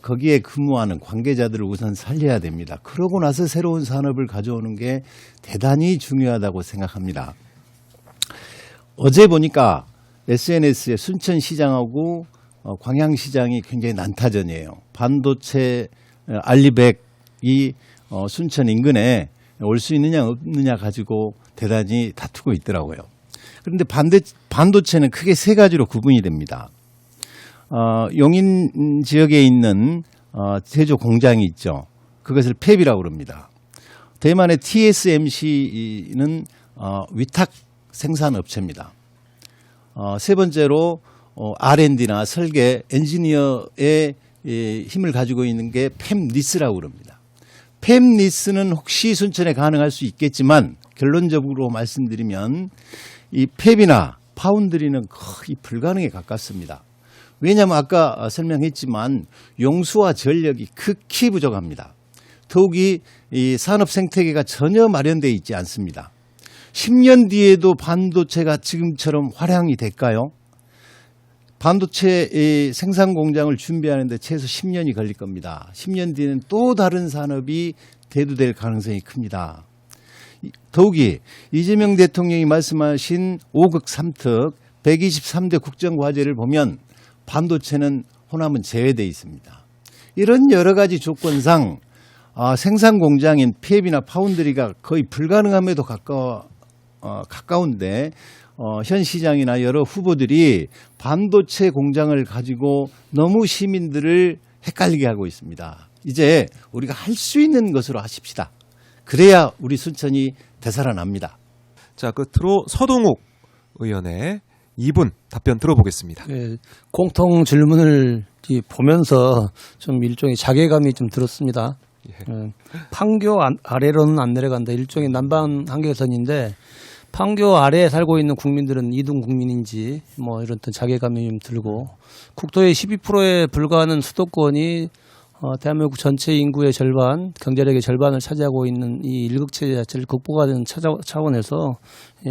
거기에 근무하는 관계자들을 우선 살려야 됩니다. 그러고 나서 새로운 산업을 가져오는 게 대단히 중요하다고 생각합니다. 어제 보니까 SNS에 순천시장하고 광양시장이 굉장히 난타전이에요. 반도체 알리백이 순천 인근에 올 수 있느냐 없느냐 가지고 대단히 다투고 있더라고요. 그런데 반도체는 크게 세 가지로 구분이 됩니다. 용인 지역에 있는 제조 공장이 있죠. 그것을 팹이라고 그럽니다. 대만의 TSMC는 위탁 생산업체입니다. 세 번째로 R&D나 설계, 엔지니어의 힘을 가지고 있는 게 팹리스라고 그럽니다. 팹리스는 혹시 순천에 가능할 수 있겠지만 결론적으로 말씀드리면 이 팹이나 파운드리는 거의 불가능에 가깝습니다. 왜냐하면 아까 설명했지만 용수와 전력이 극히 부족합니다. 더욱이 이 산업 생태계가 전혀 마련되어 있지 않습니다. 10년 뒤에도 반도체가 지금처럼 활용이 될까요? 반도체 생산 공장을 준비하는데 최소 10년이 걸릴 겁니다. 10년 뒤에는 또 다른 산업이 대두될 가능성이 큽니다. 더욱이 이재명 대통령이 말씀하신 5극 3특 123대 국정과제를 보면 반도체는 호남은 제외되어 있습니다. 이런 여러 가지 조건상 생산 공장인 팹이나 파운드리가 거의 불가능함에도 가까운데 현 시장이나 여러 후보들이 반도체 공장을 가지고 너무 시민들을 헷갈리게 하고 있습니다. 이제 우리가 할 수 있는 것으로 하십시다. 그래야 우리 순천이 되살아납니다. 자, 끝으로 서동욱 의원의 2분 답변 들어보겠습니다. 예, 공통 질문을 보면서 좀 일종의 자괴감이 좀 들었습니다. 판교 아래로는 안 내려간다. 일종의 남방 한계선인데 판교 아래에 살고 있는 국민들은 2등 국민인지 뭐 이런 자괴감이 좀 들고 국토의 12%에 불과하는 수도권이 대한민국 전체 인구의 절반, 경제력의 절반을 차지하고 있는 이 일극체 자체를 극복하는 차원에서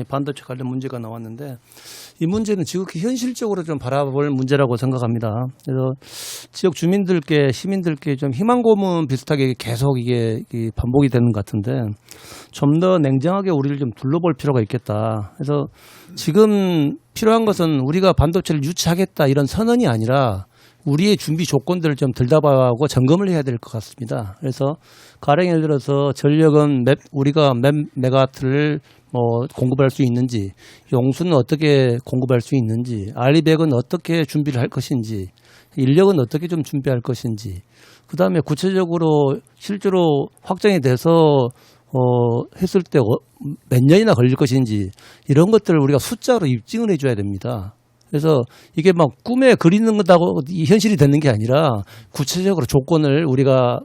반도체 관련 문제가 나왔는데 이 문제는 지극히 현실적으로 좀 바라볼 문제라고 생각합니다. 그래서 지역 주민들께 시민들께 좀 희망 고문 비슷하게 계속 이게 반복이 되는 것 같은데 좀 더 냉정하게 우리를 좀 둘러볼 필요가 있겠다. 그래서 지금 필요한 것은 우리가 반도체를 유치하겠다 이런 선언이 아니라 우리의 준비 조건들을 좀 들다봐하고 점검을 해야 될 것 같습니다. 그래서 가령 예를 들어서 전력은 우리가 몇 메가와트를 공급할 수 있는지, 용수는 어떻게 공급할 수 있는지, 알리백은 어떻게 준비를 할 것인지, 인력은 어떻게 좀 준비할 것인지, 그 다음에 구체적으로 실제로 확정이 돼서 했을 때 몇 년이나 걸릴 것인지 이런 것들을 우리가 숫자로 입증을 해줘야 됩니다. 그래서 이게 막 꿈에 그리는 거다고 현실이 되는 게 아니라 구체적으로 조건을 우리가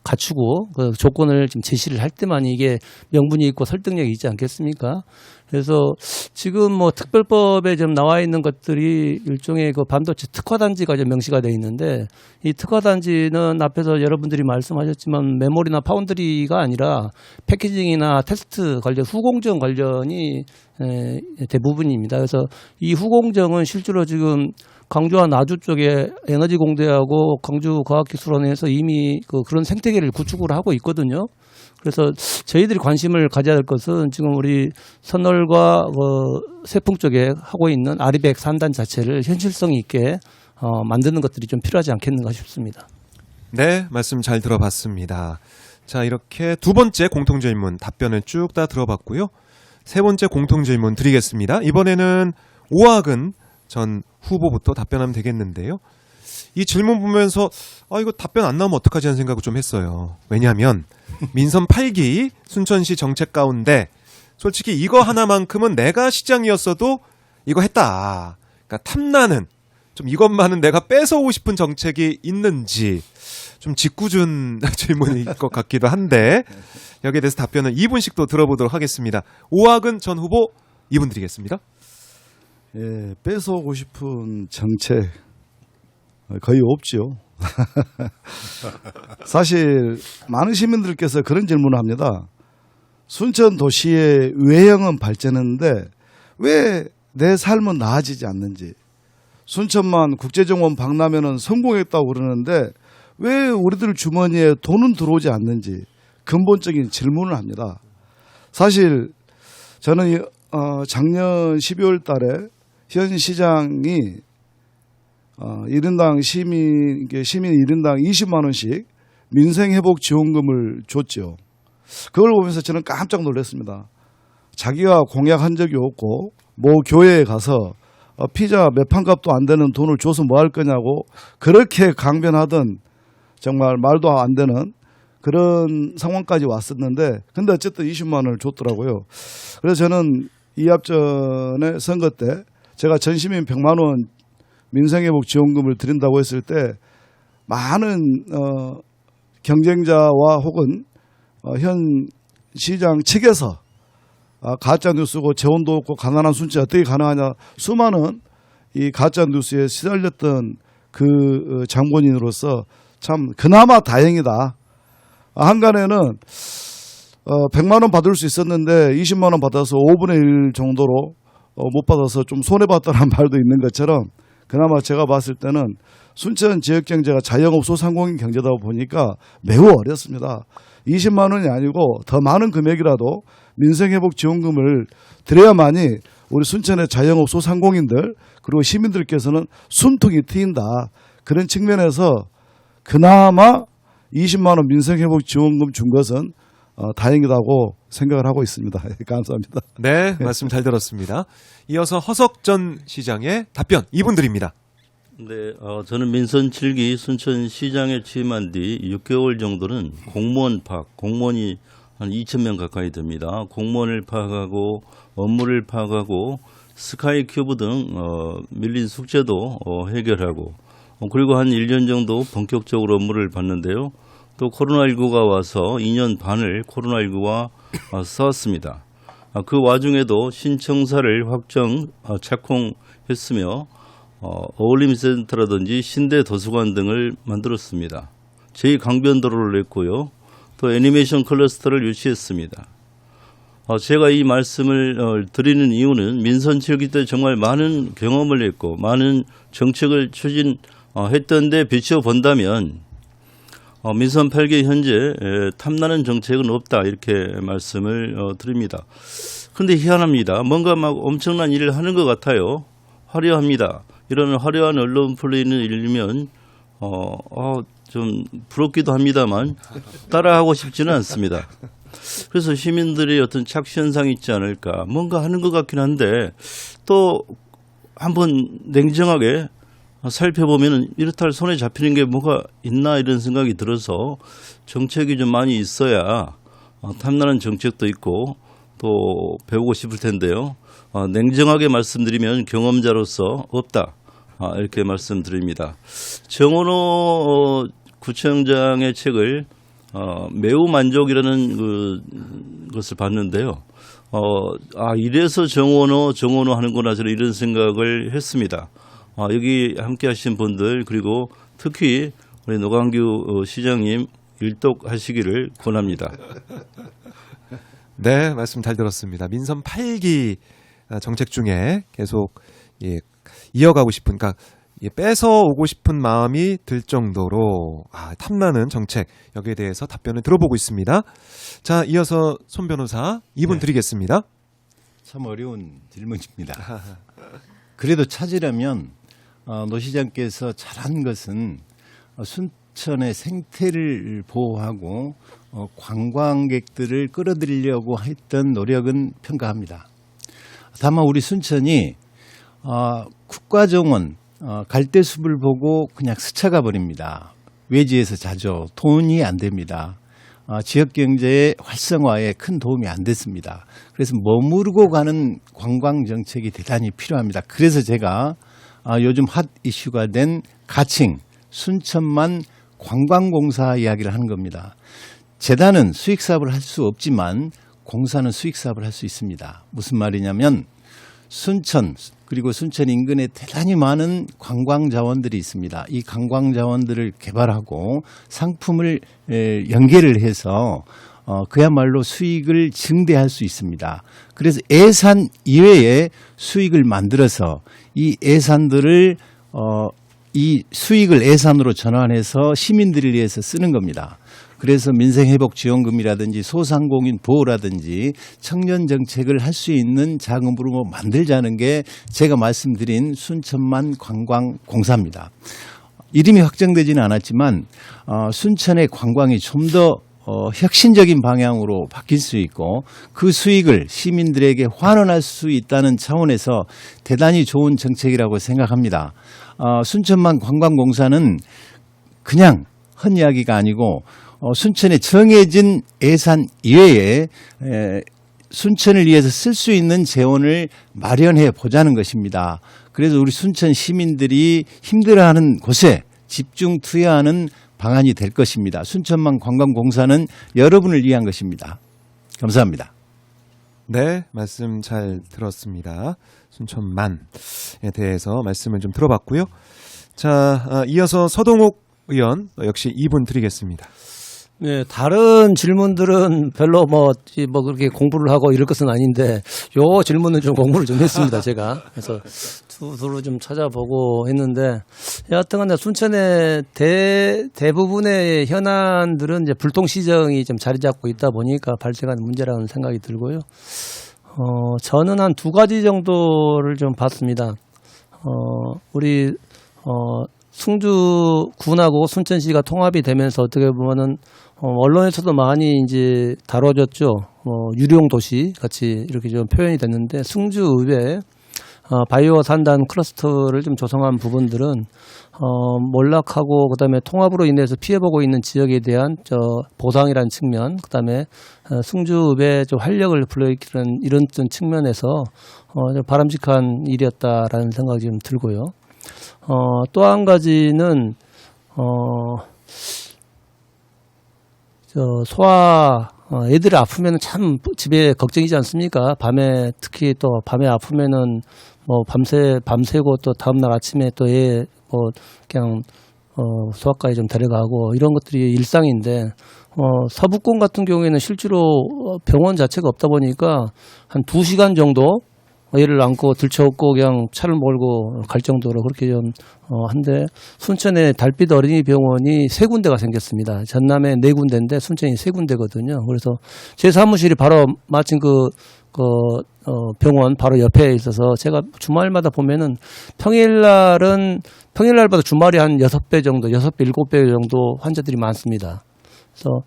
갖추고 그 조건을 좀 제시를 할 때만 이게 명분이 있고 설득력이 있지 않겠습니까? 그래서 지금 특별법에 좀 나와 있는 것들이 일종의 그 반도체 특화단지가 좀 명시가 되어 있는데 이 특화단지는 앞에서 여러분들이 말씀하셨지만 메모리나 파운드리가 아니라 패키징이나 테스트 관련 후공정 관련이 대부분입니다. 그래서 이 후공정은 실제로 지금 광주와 나주 쪽에 에너지공대하고 광주과학기술원에서 이미 그런 생태계를 구축을 하고 있거든요. 그래서 저희들이 관심을 가져야 할 것은 지금 우리 선월과 세풍 쪽에 하고 있는 아리백 산단 자체를 현실성 있게 만드는 것들이 좀 필요하지 않겠는가 싶습니다. 네, 말씀 잘 들어봤습니다. 자, 이렇게 두 번째 공통질문 답변을 쭉 다 들어봤고요. 세 번째 공통질문 드리겠습니다. 이번에는 오학은 전 후보부터 답변하면 되겠는데요. 이 질문 보면서 이거 답변 안 나오면 어떡하지 하는 생각을 좀 했어요. 왜냐하면 민선 8기 순천시 정책 가운데 솔직히 이거 하나만큼은 내가 시장이었어도 이거 했다. 그러니까 탐나는 좀 이것만은 내가 뺏어오고 싶은 정책이 있는지 좀 짓궂은 질문일 것 같기도 한데 여기에 대해서 답변은 2분씩 또 들어보도록 하겠습니다. 오학은 전 후보 2분 드리겠습니다. 예, 뺏어오고 싶은 정책 거의 없지요. 사실 많은 시민들께서 그런 질문을 합니다. 순천 도시의 외형은 발전했는데 왜 내 삶은 나아지지 않는지, 순천만 국제정원 박람회는 성공했다고 그러는데 왜 우리들 주머니에 돈은 들어오지 않는지 근본적인 질문을 합니다. 사실 저는 작년 12월 달에 현 시장이 1인당 시민 1인당 20만 원씩 민생회복 지원금을 줬죠. 그걸 보면서 저는 깜짝 놀랐습니다. 자기가 공약한 적이 없고 뭐 교회에 가서 피자 몇 판 값도 안 되는 돈을 줘서 뭐 할 거냐고 그렇게 강변하던 정말 말도 안 되는 그런 상황까지 왔었는데 근데 어쨌든 20만 원을 줬더라고요. 그래서 저는 이합전의 선거 때 제가 전 시민 100만 원 민생회복 지원금을 드린다고 했을 때 많은 경쟁자와 혹은 현 시장 측에서 가짜 뉴스고 재원도 없고 가난한 순천이 어떻게 가능하냐 수많은 이 가짜 뉴스에 시달렸던 그 장본인으로서 참 그나마 다행이다. 한간에는 100만 원 받을 수 있었는데 20만 원 받아서 5분의 1 정도로 못 받아서 좀 손해봤다는 말도 있는 것처럼 그나마 제가 봤을 때는 순천 지역 경제가 자영업 소상공인 경제다 보니까 매우 어렵습니다. 20만 원이 아니고 더 많은 금액이라도 민생회복 지원금을 드려야만이 우리 순천의 자영업 소상공인들 그리고 시민들께서는 숨통이 트인다. 그런 측면에서 그나마 20만 원 민생회복 지원금 준 것은 다행이라고 생각을 하고 있습니다. 감사합니다. 네, 말씀 잘 들었습니다. 이어서 허석 전 시장의 답변 2분 드립니다. 네, 저는 민선 7기 순천시장에 취임한 뒤 6개월 정도는 공무원 파악, 공무원이 한 2,000명 가까이 됩니다. 공무원을 파악하고 업무를 파악하고 스카이 큐브 등 밀린 숙제도 해결하고 그리고 한 1년 정도 본격적으로 업무를 봤는데요. 또 코로나19가 와서 2년 반을 코로나19와 싸웠습니다. 그 와중에도 신청사를 확정 착공했으며 어울림센터라든지 신대 도서관 등을 만들었습니다. 제2강변도로를 냈고요. 또 애니메이션 클러스터를 유치했습니다. 제가 이 말씀을 드리는 이유는 민선 7기 때 정말 많은 경험을 했고 많은 정책을 추진했던 데 비추어 본다면 민선 8기 현재 탐나는 정책은 없다 이렇게 말씀을 드립니다. 그런데 희한합니다. 뭔가 막 엄청난 일을 하는 것 같아요. 화려합니다. 이런 화려한 언론 플레이를 읽으면 좀 부럽기도 합니다만 따라하고 싶지는 않습니다. 그래서 시민들의 어떤 착시 현상이 있지 않을까. 뭔가 하는 것 같긴 한데 또 한번 냉정하게 살펴보면 이렇다 할 손에 잡히는 게 뭐가 있나 이런 생각이 들어서 정책이 좀 많이 있어야 탐나는 정책도 있고 또 배우고 싶을 텐데요. 냉정하게 말씀드리면 경험자로서 없다. 이렇게 말씀드립니다. 정원호 구청장의 책을 매우 만족이라는 것을 봤는데요. 이래서 정원호 하는구나 저는 이런 생각을 했습니다. 여기 함께 하신 분들 그리고 특히 우리 노광규 시장님 일독하시기를 권합니다. 네, 말씀 잘 들었습니다. 민선 8기 정책 중에 계속 이어가고 싶은, 그러니까 뺏어오고 싶은 마음이 들 정도로 탐나는 정책, 여기에 대해서 답변을 들어보고 있습니다. 자, 이어서 손 변호사 2분 드리겠습니다. 참 어려운 질문입니다. 그래도 찾으려면 노 시장께서 잘한 것은 순천의 생태를 보호하고 관광객들을 끌어들이려고 했던 노력은 평가합니다. 다만 우리 순천이 국가정원 갈대숲을 보고 그냥 스쳐가 버립니다. 외지에서 자주 돈이 안 됩니다. 지역경제의 활성화에 큰 도움이 안 됐습니다. 그래서 머무르고 가는 관광정책이 대단히 필요합니다. 그래서 제가 요즘 핫 이슈가 된 가칭 순천만 관광공사 이야기를 하는 겁니다. 재단은 수익사업을 할 수 없지만 공사는 수익사업을 할 수 있습니다. 무슨 말이냐면 순천 그리고 순천 인근에 대단히 많은 관광자원들이 있습니다. 이 관광자원들을 개발하고 상품을 연계를 해서 그야말로 수익을 증대할 수 있습니다. 그래서 예산 이외에 수익을 만들어서 이 예산들을 이 수익을 예산으로 전환해서 시민들을 위해서 쓰는 겁니다. 그래서 민생회복지원금이라든지 소상공인 보호라든지 청년 정책을 할 수 있는 자금으로 만들자는 게 제가 말씀드린 순천만 관광공사입니다. 이름이 확정되지는 않았지만 순천의 관광이 좀 더 혁신적인 방향으로 바뀔 수 있고 그 수익을 시민들에게 환원할 수 있다는 차원에서 대단히 좋은 정책이라고 생각합니다. 순천만 관광공사는 그냥 헛 이야기가 아니고 순천에 정해진 예산 이외에 순천을 위해서 쓸 수 있는 재원을 마련해 보자는 것입니다. 그래서 우리 순천 시민들이 힘들어하는 곳에 집중 투여하는 방안이 될 것입니다. 순천만 관광공사는 여러분을 위한 것입니다. 감사합니다. 네, 말씀 잘 들었습니다. 순천만에 대해서 말씀을 좀 들어봤고요. 자, 이어서 서동욱 의원 역시 2분 드리겠습니다. 네, 다른 질문들은 별로 그렇게 공부를 하고 이럴 것은 아닌데, 요 질문은 좀 공부를 좀 했습니다, 제가. 그래서 두루 좀 찾아보고 했는데, 여하튼 간에 순천의 대부분의 현안들은 이제 불통시정이 좀 자리 잡고 있다 보니까 발생하는 문제라는 생각이 들고요. 저는 한 두 가지 정도를 좀 봤습니다. 우리, 승주군하고 순천시가 통합이 되면서 어떻게 보면은 언론에서도 많이 이제 다뤄졌죠. 유령 도시 같이 이렇게 좀 표현이 됐는데 승주읍에 바이오 산단 클러스터를 좀 조성한 부분들은 몰락하고 그다음에 통합으로 인해서 피해보고 있는 지역에 대한 보상이라는 측면, 그다음에 승주읍의 좀 활력을 불러일으키는 이런 측면에서 좀 바람직한 일이었다라는 생각이 좀 들고요. 또 한 가지는 소아 애들이 아프면 참 집에 걱정이지 않습니까? 밤에 특히 또 밤에 아프면은 뭐 밤새고 또 다음날 아침에 또 애 뭐 그냥 소아과에 좀 데려가고 이런 것들이 일상인데 서북권 같은 경우에는 실제로 병원 자체가 없다 보니까 한 2시간 정도 애를 안고 들쳐업고 그냥 차를 몰고 갈 정도로 그렇게 좀 한데 순천에 달빛 어린이 병원이 3군데가 생겼습니다. 전남에 4군데인데 순천이 3군데거든요. 그래서 제 사무실이 바로 마침 병원 바로 옆에 있어서 제가 주말마다 보면은 평일날보다 주말이 한 6배 정도, 6배, 7배 정도 환자들이 많습니다. 그래서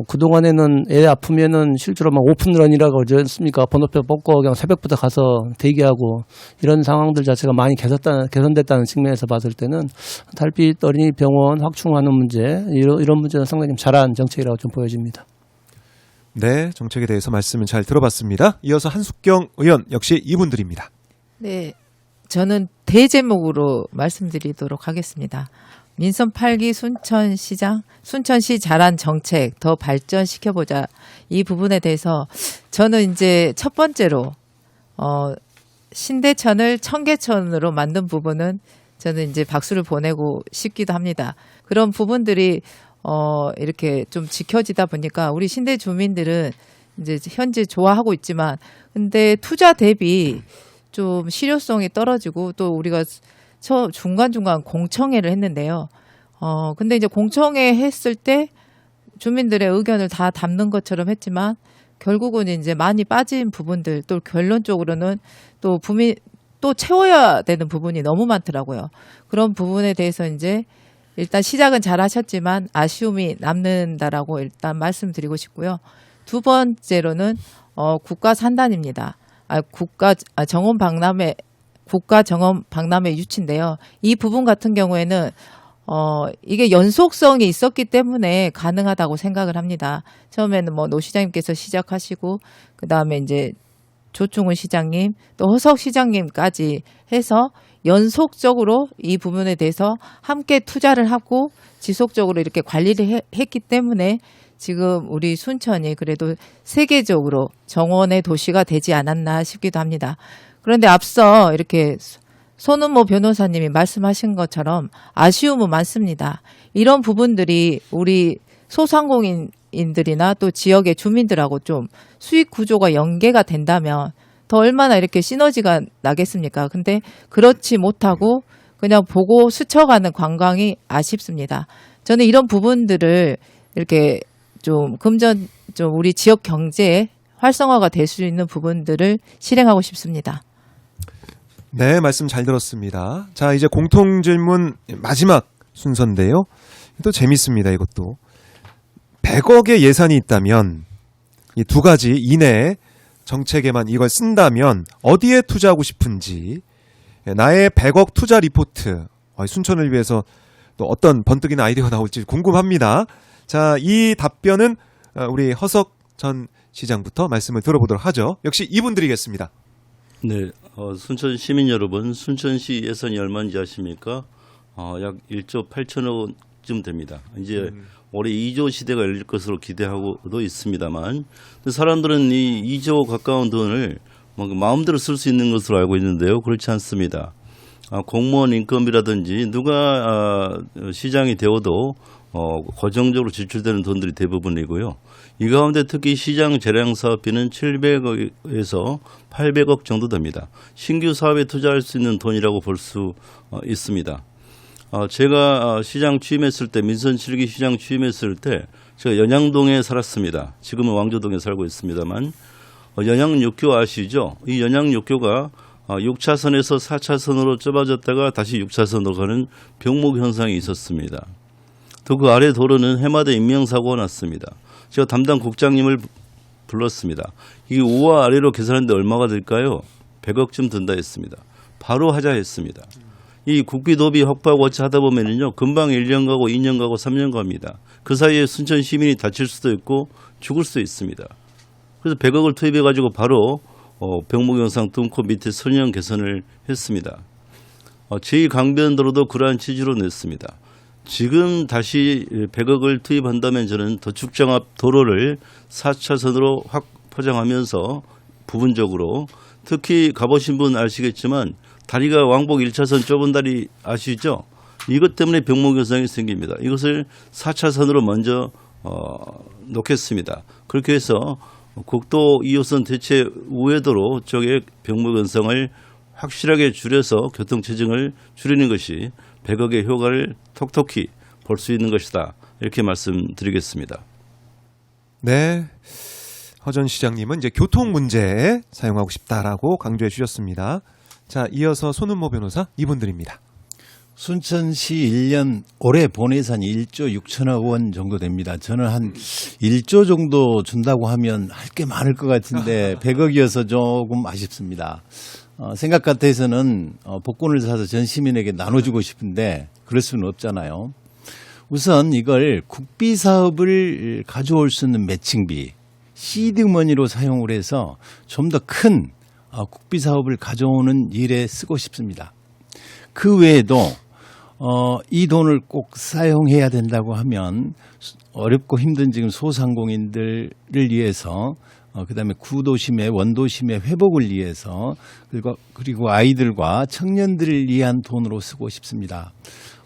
그동안에는 애 아프면은 실제로 막 오픈런이라고 그러지 않습니까? 번호표 뽑고 그냥 새벽부터 가서 대기하고 이런 상황들 자체가 많이 개선됐다는 측면에서 봤을 때는 달빛 어린이 병원 확충하는 문제 이런 문제는 상당히 좀 잘한 정책이라고 좀 보여집니다. 네, 정책에 대해서 말씀을 잘 들어봤습니다. 이어서 한숙경 의원 역시 이분들입니다. 네, 저는 대제목으로 말씀드리도록 하겠습니다. 민선 8기 순천시장, 순천시 잘한 정책 더 발전시켜보자. 이 부분에 대해서 저는 이제 첫 번째로 신대천을 청계천으로 만든 부분은 저는 이제 박수를 보내고 싶기도 합니다. 그런 부분들이 이렇게 좀 지켜지다 보니까 우리 신대 주민들은 이제 현재 좋아하고 있지만 근데 투자 대비 좀 실효성이 떨어지고 또 우리가 중간중간 공청회를 했는데요. 근데 이제 공청회 했을 때 주민들의 의견을 다 담는 것처럼 했지만 결국은 이제 많이 빠진 부분들 또 결론적으로는 또 채워야 되는 부분이 너무 많더라고요. 그런 부분에 대해서 이제 일단 시작은 잘 하셨지만 아쉬움이 남는다라고 일단 말씀드리고 싶고요. 두 번째로는 국가 산단입니다. 국가 정원 박람회 유치인데요. 이 부분 같은 경우에는 이게 연속성이 있었기 때문에 가능하다고 생각을 합니다. 처음에는 뭐 노 시장님께서 시작하시고 그다음에 이제 조충훈 시장님 또 허석 시장님까지 해서 연속적으로 이 부분에 대해서 함께 투자를 하고 지속적으로 이렇게 관리를 했기 때문에 지금 우리 순천이 그래도 세계적으로 정원의 도시가 되지 않았나 싶기도 합니다. 그런데 앞서 이렇게 손은모 변호사님이 말씀하신 것처럼 아쉬움은 많습니다. 이런 부분들이 우리 소상공인들이나 또 지역의 주민들하고 좀 수익 구조가 연계가 된다면 더 얼마나 이렇게 시너지가 나겠습니까? 근데 그렇지 못하고 그냥 보고 스쳐가는 관광이 아쉽습니다. 저는 이런 부분들을 이렇게 좀 우리 지역 경제에 활성화가 될 수 있는 부분들을 실행하고 싶습니다. 네, 말씀 잘 들었습니다. 자, 이제 공통 질문 마지막 순서인데요. 또 재밌습니다, 이것도. 100억의 예산이 있다면 이 2가지 이내에 정책에만 이걸 쓴다면 어디에 투자하고 싶은지 나의 100억 투자 리포트 순천을 위해서 또 어떤 번뜩이는 아이디어가 나올지 궁금합니다. 자, 이 답변은 우리 허석 전 시장부터 말씀을 들어보도록 하죠. 역시 이분드리겠습니다. 네, 순천 시민 여러분, 순천시 예산이 얼마인지 아십니까? 약 1조 8천억 원쯤 됩니다. 이제 올해 2조 시대가 열릴 것으로 기대하고도 있습니다만, 사람들은 이 2조 가까운 돈을 마음대로 쓸 수 있는 것으로 알고 있는데요. 그렇지 않습니다. 공무원 인건비라든지 누가 시장이 되어도 고정적으로 지출되는 돈들이 대부분이고요. 이 가운데 특히 시장 재량 사업비는 700억에서 800억 정도 됩니다. 신규 사업에 투자할 수 있는 돈이라고 볼 수 있습니다. 제가 시장 취임했을 때, 민선 7기 시장 취임했을 때 제가 연양동에 살았습니다. 지금은 왕조동에 살고 있습니다만 연양6교 아시죠? 이 연양6교가 6차선에서 4차선으로 좁아졌다가 다시 6차선으로 가는 병목 현상이 있었습니다. 또 그 아래 도로는 해마다 인명사고가 났습니다. 제가 담당 국장님을 불렀습니다. 이게 우와 아래로 계산하는데 얼마가 될까요? 100억쯤 든다 했습니다. 바로 하자 했습니다. 이 국비 도비 확보하고 어찌 하다 보면은요, 금방 1년 가고 2년 가고 3년 갑니다. 그 사이에 순천 시민이 다칠 수도 있고 죽을 수도 있습니다. 그래서 100억을 투입해가지고 바로 병목영상 뚫고 밑에 선형 개선을 했습니다. 제2강변도로도 그러한 취지로 냈습니다. 지금 다시 100억을 투입한다면 저는 더축장 앞 도로를 4차선으로 확 포장하면서 부분적으로, 특히 가보신 분 아시겠지만 다리가 왕복 1차선 좁은 다리 아시죠? 이것 때문에 병목영상이 생깁니다. 이것을 4차선으로 먼저 놓겠습니다. 그렇게 해서 국도 2호선 대체 우회도로 쪽에 병목영상을 확실하게 줄여서 교통체증을 줄이는 것이 100억의 효과를 톡톡히 볼 수 있는 것이다. 이렇게 말씀드리겠습니다. 네. 허 전 시장님은 이제 교통 문제에 사용하고 싶다라고 강조해 주셨습니다. 자, 이어서 손은모 변호사 이분들입니다. 순천시 1년 올해 본 예산이 1조 6천억 원 정도 됩니다. 저는 한 1조 정도 준다고 하면 할 게 많을 것 같은데 100억이어서 조금 아쉽습니다. 생각 같아서는 복권을 사서 전 시민에게 나눠주고 싶은데 그럴 수는 없잖아요. 우선 이걸 국비 사업을 가져올 수 있는 매칭비, 시드머니로 사용을 해서 좀 더 큰 국비 사업을 가져오는 일에 쓰고 싶습니다. 그 외에도 이 돈을 꼭 사용해야 된다고 하면 어렵고 힘든 지금 소상공인들을 위해서 그다음에 구도심의 원도심의 회복을 위해서 그리고 아이들과 청년들을 위한 돈으로 쓰고 싶습니다.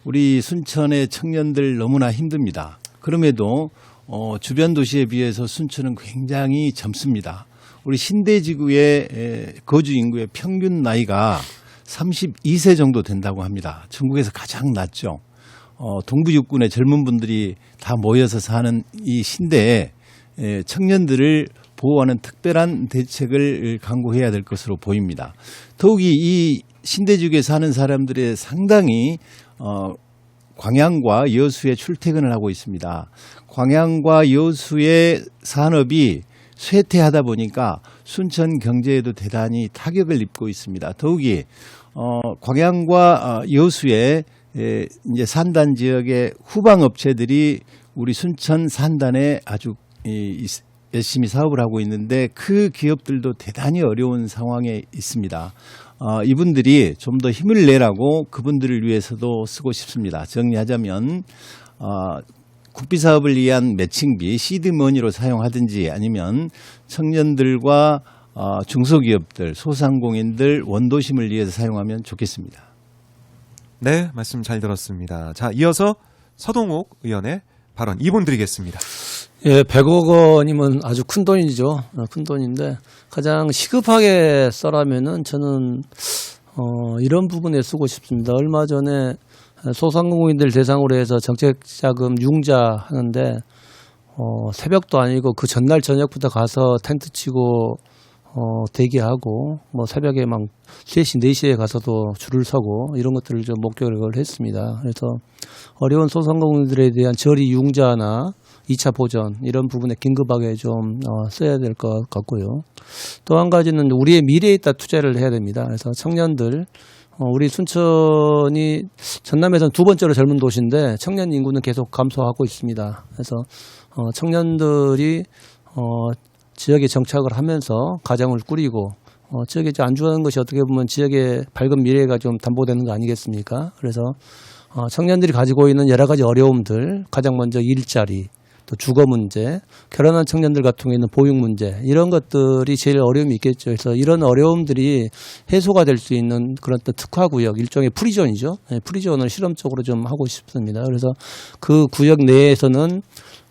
우리 순천의 청년들 너무나 힘듭니다. 그럼에도 주변 도시에 비해서 순천은 굉장히 젊습니다. 우리 신대지구의 거주 인구의 평균 나이가 32세 정도 된다고 합니다. 전국에서 가장 낮죠. 동부 육군의 젊은 분들이 다 모여서 사는 이 신대에 청년들을 보호하는 특별한 대책을 강구해야 될 것으로 보입니다. 더욱이 이 신대지구에 사는 사람들의 상당히 광양과 여수에 출퇴근을 하고 있습니다. 광양과 여수의 산업이 쇠퇴하다 보니까 순천 경제에도 대단히 타격을 입고 있습니다. 더욱이 광양과 여수의 이제 산단 지역의 후방 업체들이 우리 순천 산단에 아주 열심히 사업을 하고 있는데 그 기업들도 대단히 어려운 상황에 있습니다. 이분들이 좀 더 힘을 내라고 그분들을 위해서도 쓰고 싶습니다. 정리하자면 국비 사업을 위한 매칭비, 시드머니로 사용하든지 아니면 청년들과 중소기업들, 소상공인들, 원도심을 위해서 사용하면 좋겠습니다. 네, 말씀 잘 들었습니다. 자, 이어서 서동욱 의원의 발언 이분 드리겠습니다. 예, 100억 원이면 아주 큰 돈이죠. 큰 돈인데 가장 시급하게 써라면은 저는 이런 부분에 쓰고 싶습니다. 얼마 전에 소상공인들 대상으로 해서 정책자금 융자 하는데 새벽도 아니고 그 전날 저녁부터 가서 텐트 치고 대기하고 뭐 새벽에 막 3시, 4시에 가서도 줄을 서고 이런 것들을 좀 목격을 했습니다. 그래서 어려운 소상공인들에 대한 저리 융자나 2차 보전 이런 부분에 긴급하게 좀 써야 될 것 같고요. 또 한 가지는 우리의 미래에 있다 투자를 해야 됩니다. 그래서 청년들 우리 순천이 전남에서는 두 번째로 젊은 도시인데 청년 인구는 계속 감소하고 있습니다. 그래서 청년들이 지역에 정착을 하면서 가정을 꾸리고 지역에 안주하는 것이 어떻게 보면 지역의 밝은 미래가 좀 담보되는 거 아니겠습니까? 그래서 청년들이 가지고 있는 여러 가지 어려움들, 가장 먼저 일자리, 또 주거 문제, 결혼한 청년들 같은 경우에는 보육 문제 이런 것들이 제일 어려움이 있겠죠. 그래서 이런 어려움들이 해소가 될 수 있는 그런 또 특화구역, 일종의 프리존이죠. 프리존을 실험적으로 좀 하고 싶습니다. 그래서 그 구역 내에서는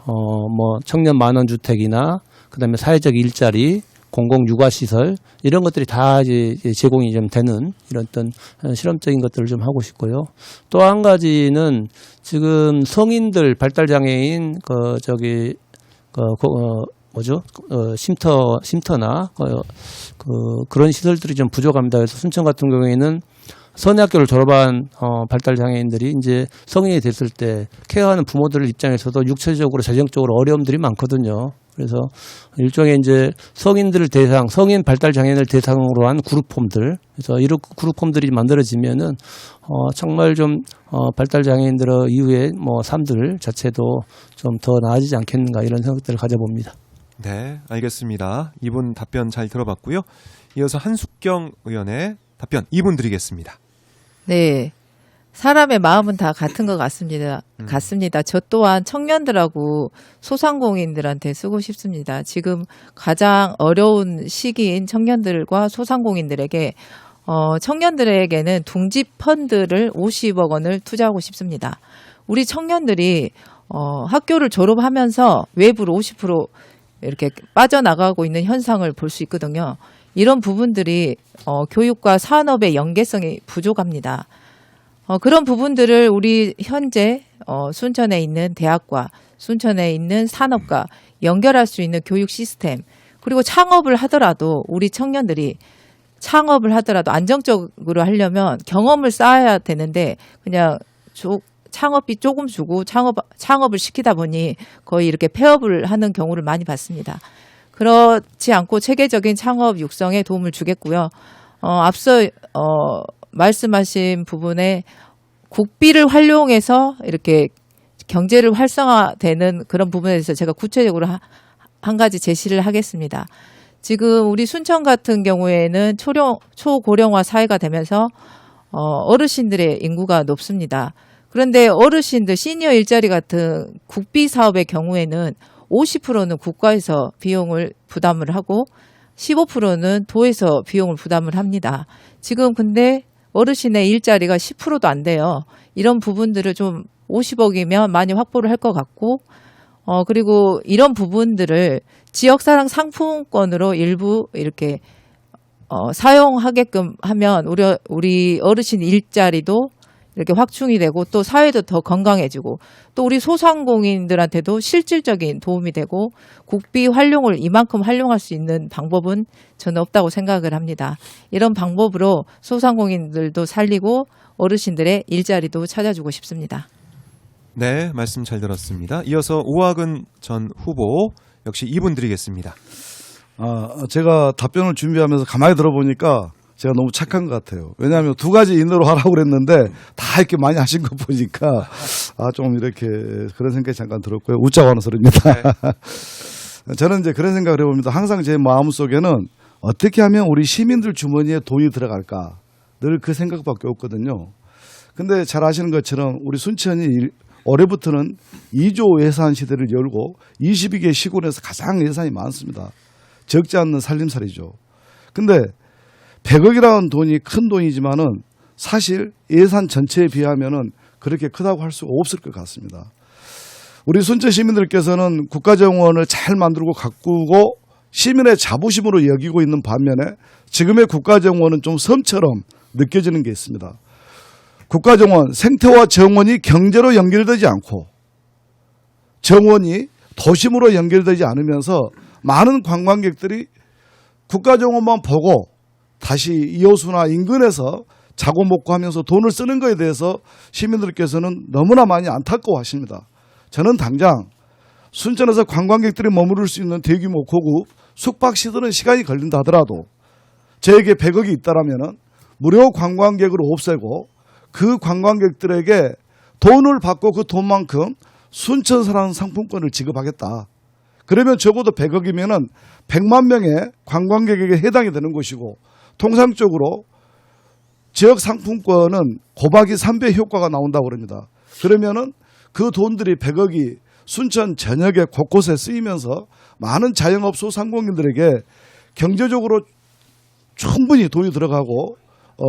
뭐 청년 만원 주택이나 그다음에 사회적 일자리, 공공 육아시설 이런 것들이 다 이제 제공이 좀 되는 이런 어떤 실험적인 것들을 좀 하고 싶고요. 또 한 가지는 지금 성인들 발달 장애인 쉼터나 그런 시설들이 좀 부족합니다. 그래서 순천 같은 경우에는 선행학교를 졸업한 발달 장애인들이 이제 성인이 됐을 때 케어하는 부모들 입장에서도 육체적으로 재정적으로 어려움들이 많거든요. 그래서 일종의 이제 성인들 대상, 성인 발달 장애인을 대상으로 한 그룹홈들, 그래서 이런 그룹홈들이 만들어지면은 정말 좀 발달 장애인들의 이후에 뭐 삶들 자체도 좀 더 나아지지 않겠는가 이런 생각들을 가져봅니다. 네, 알겠습니다. 이분 답변 잘 들어봤고요. 이어서 한숙경 의원의 답변 2분 드리겠습니다. 네. 사람의 마음은 다 같은 것 같습니다. 저 또한 청년들하고 소상공인들한테 쓰고 싶습니다. 지금 가장 어려운 시기인 청년들과 소상공인들에게 청년들에게는 둥지 펀드를 50억 원을 투자하고 싶습니다. 우리 청년들이 학교를 졸업하면서 외부로 50% 이렇게 빠져나가고 있는 현상을 볼 수 있거든요. 이런 부분들이 교육과 산업의 연계성이 부족합니다. 그런 부분들을 우리 현재 순천에 있는 대학과 순천에 있는 산업과 연결할 수 있는 교육 시스템, 그리고 창업을 하더라도 우리 청년들이 창업을 하더라도 안정적으로 하려면 경험을 쌓아야 되는데 그냥 창업비 조금 주고 창업을 시키다 보니 거의 이렇게 폐업을 하는 경우를 많이 봤습니다. 그렇지 않고 체계적인 창업 육성에 도움을 주겠고요. 앞서 말씀하신 부분에 국비를 활용해서 이렇게 경제를 활성화되는 그런 부분에 대해서 제가 구체적으로 한 가지 제시를 하겠습니다. 지금 우리 순천 같은 경우에는 초고령화 사회가 되면서 어르신들의 인구가 높습니다. 그런데 어르신들 시니어 일자리 같은 국비 사업의 경우에는 50%는 국가에서 비용을 부담을 하고 15%는 도에서 비용을 부담을 합니다. 지금 근데 어르신의 일자리가 10%도 안 돼요. 이런 부분들을 좀 50억이면 많이 확보를 할 것 같고, 그리고 이런 부분들을 지역사랑 상품권으로 일부 이렇게 사용하게끔 하면 우리 어르신 일자리도 이렇게 확충이 되고 또 사회도 더 건강해지고 또 우리 소상공인들한테도 실질적인 도움이 되고 국비 활용을 이만큼 활용할 수 있는 방법은 저는 없다고 생각을 합니다. 이런 방법으로 소상공인들도 살리고 어르신들의 일자리도 찾아주고 싶습니다. 네, 말씀 잘 들었습니다. 이어서 오학은 전 후보 역시 2분 드리겠습니다. 제가 답변을 준비하면서 가만히 들어보니까 제가 너무 착한 것 같아요. 왜냐하면 두 가지 인으로 하라고 그랬는데 다 이렇게 많이 하신 거 보니까 좀 이렇게 그런 생각이 잠깐 들었고요. 웃자고 하는 소리입니다. 네. 저는 이제 그런 생각을 해봅니다. 항상 제 마음속에는 어떻게 하면 우리 시민들 주머니에 돈이 들어갈까 늘 그 생각밖에 없거든요. 근데 잘 아시는 것처럼 우리 순천이 올해부터는 2조 예산 시대를 열고 22개 시군에서 가장 예산이 많습니다. 적지 않는 살림살이죠. 근데 100억이라는 돈이 큰 돈이지만은 사실 예산 전체에 비하면은 그렇게 크다고 할 수 없을 것 같습니다. 우리 순천 시민들께서는 국가정원을 잘 만들고 가꾸고 시민의 자부심으로 여기고 있는 반면에 지금의 국가정원은 좀 섬처럼 느껴지는 게 있습니다. 국가정원, 생태와 정원이 경제로 연결되지 않고 정원이 도심으로 연결되지 않으면서 많은 관광객들이 국가정원만 보고 다시 이호수나 인근에서 자고 먹고 하면서 돈을 쓰는 것에 대해서 시민들께서는 너무나 많이 안타까워하십니다. 저는 당장 순천에서 관광객들이 머무를 수 있는 대규모 고급 숙박시설은 시간이 걸린다 하더라도 저에게 100억이 있다라면 무료 관광객을 없애고 그 관광객들에게 돈을 받고 그 돈만큼 순천사랑 상품권을 지급하겠다. 그러면 적어도 100억이면은 100만 명의 관광객에게 해당이 되는 것이고 통상적으로 지역 상품권은 곱하기 3배 효과가 나온다고 그럽니다. 그러면은 그 돈들이 100억이 순천 전역에 곳곳에 쓰이면서 많은 자영업 소상공인들에게 경제적으로 충분히 돈이 들어가고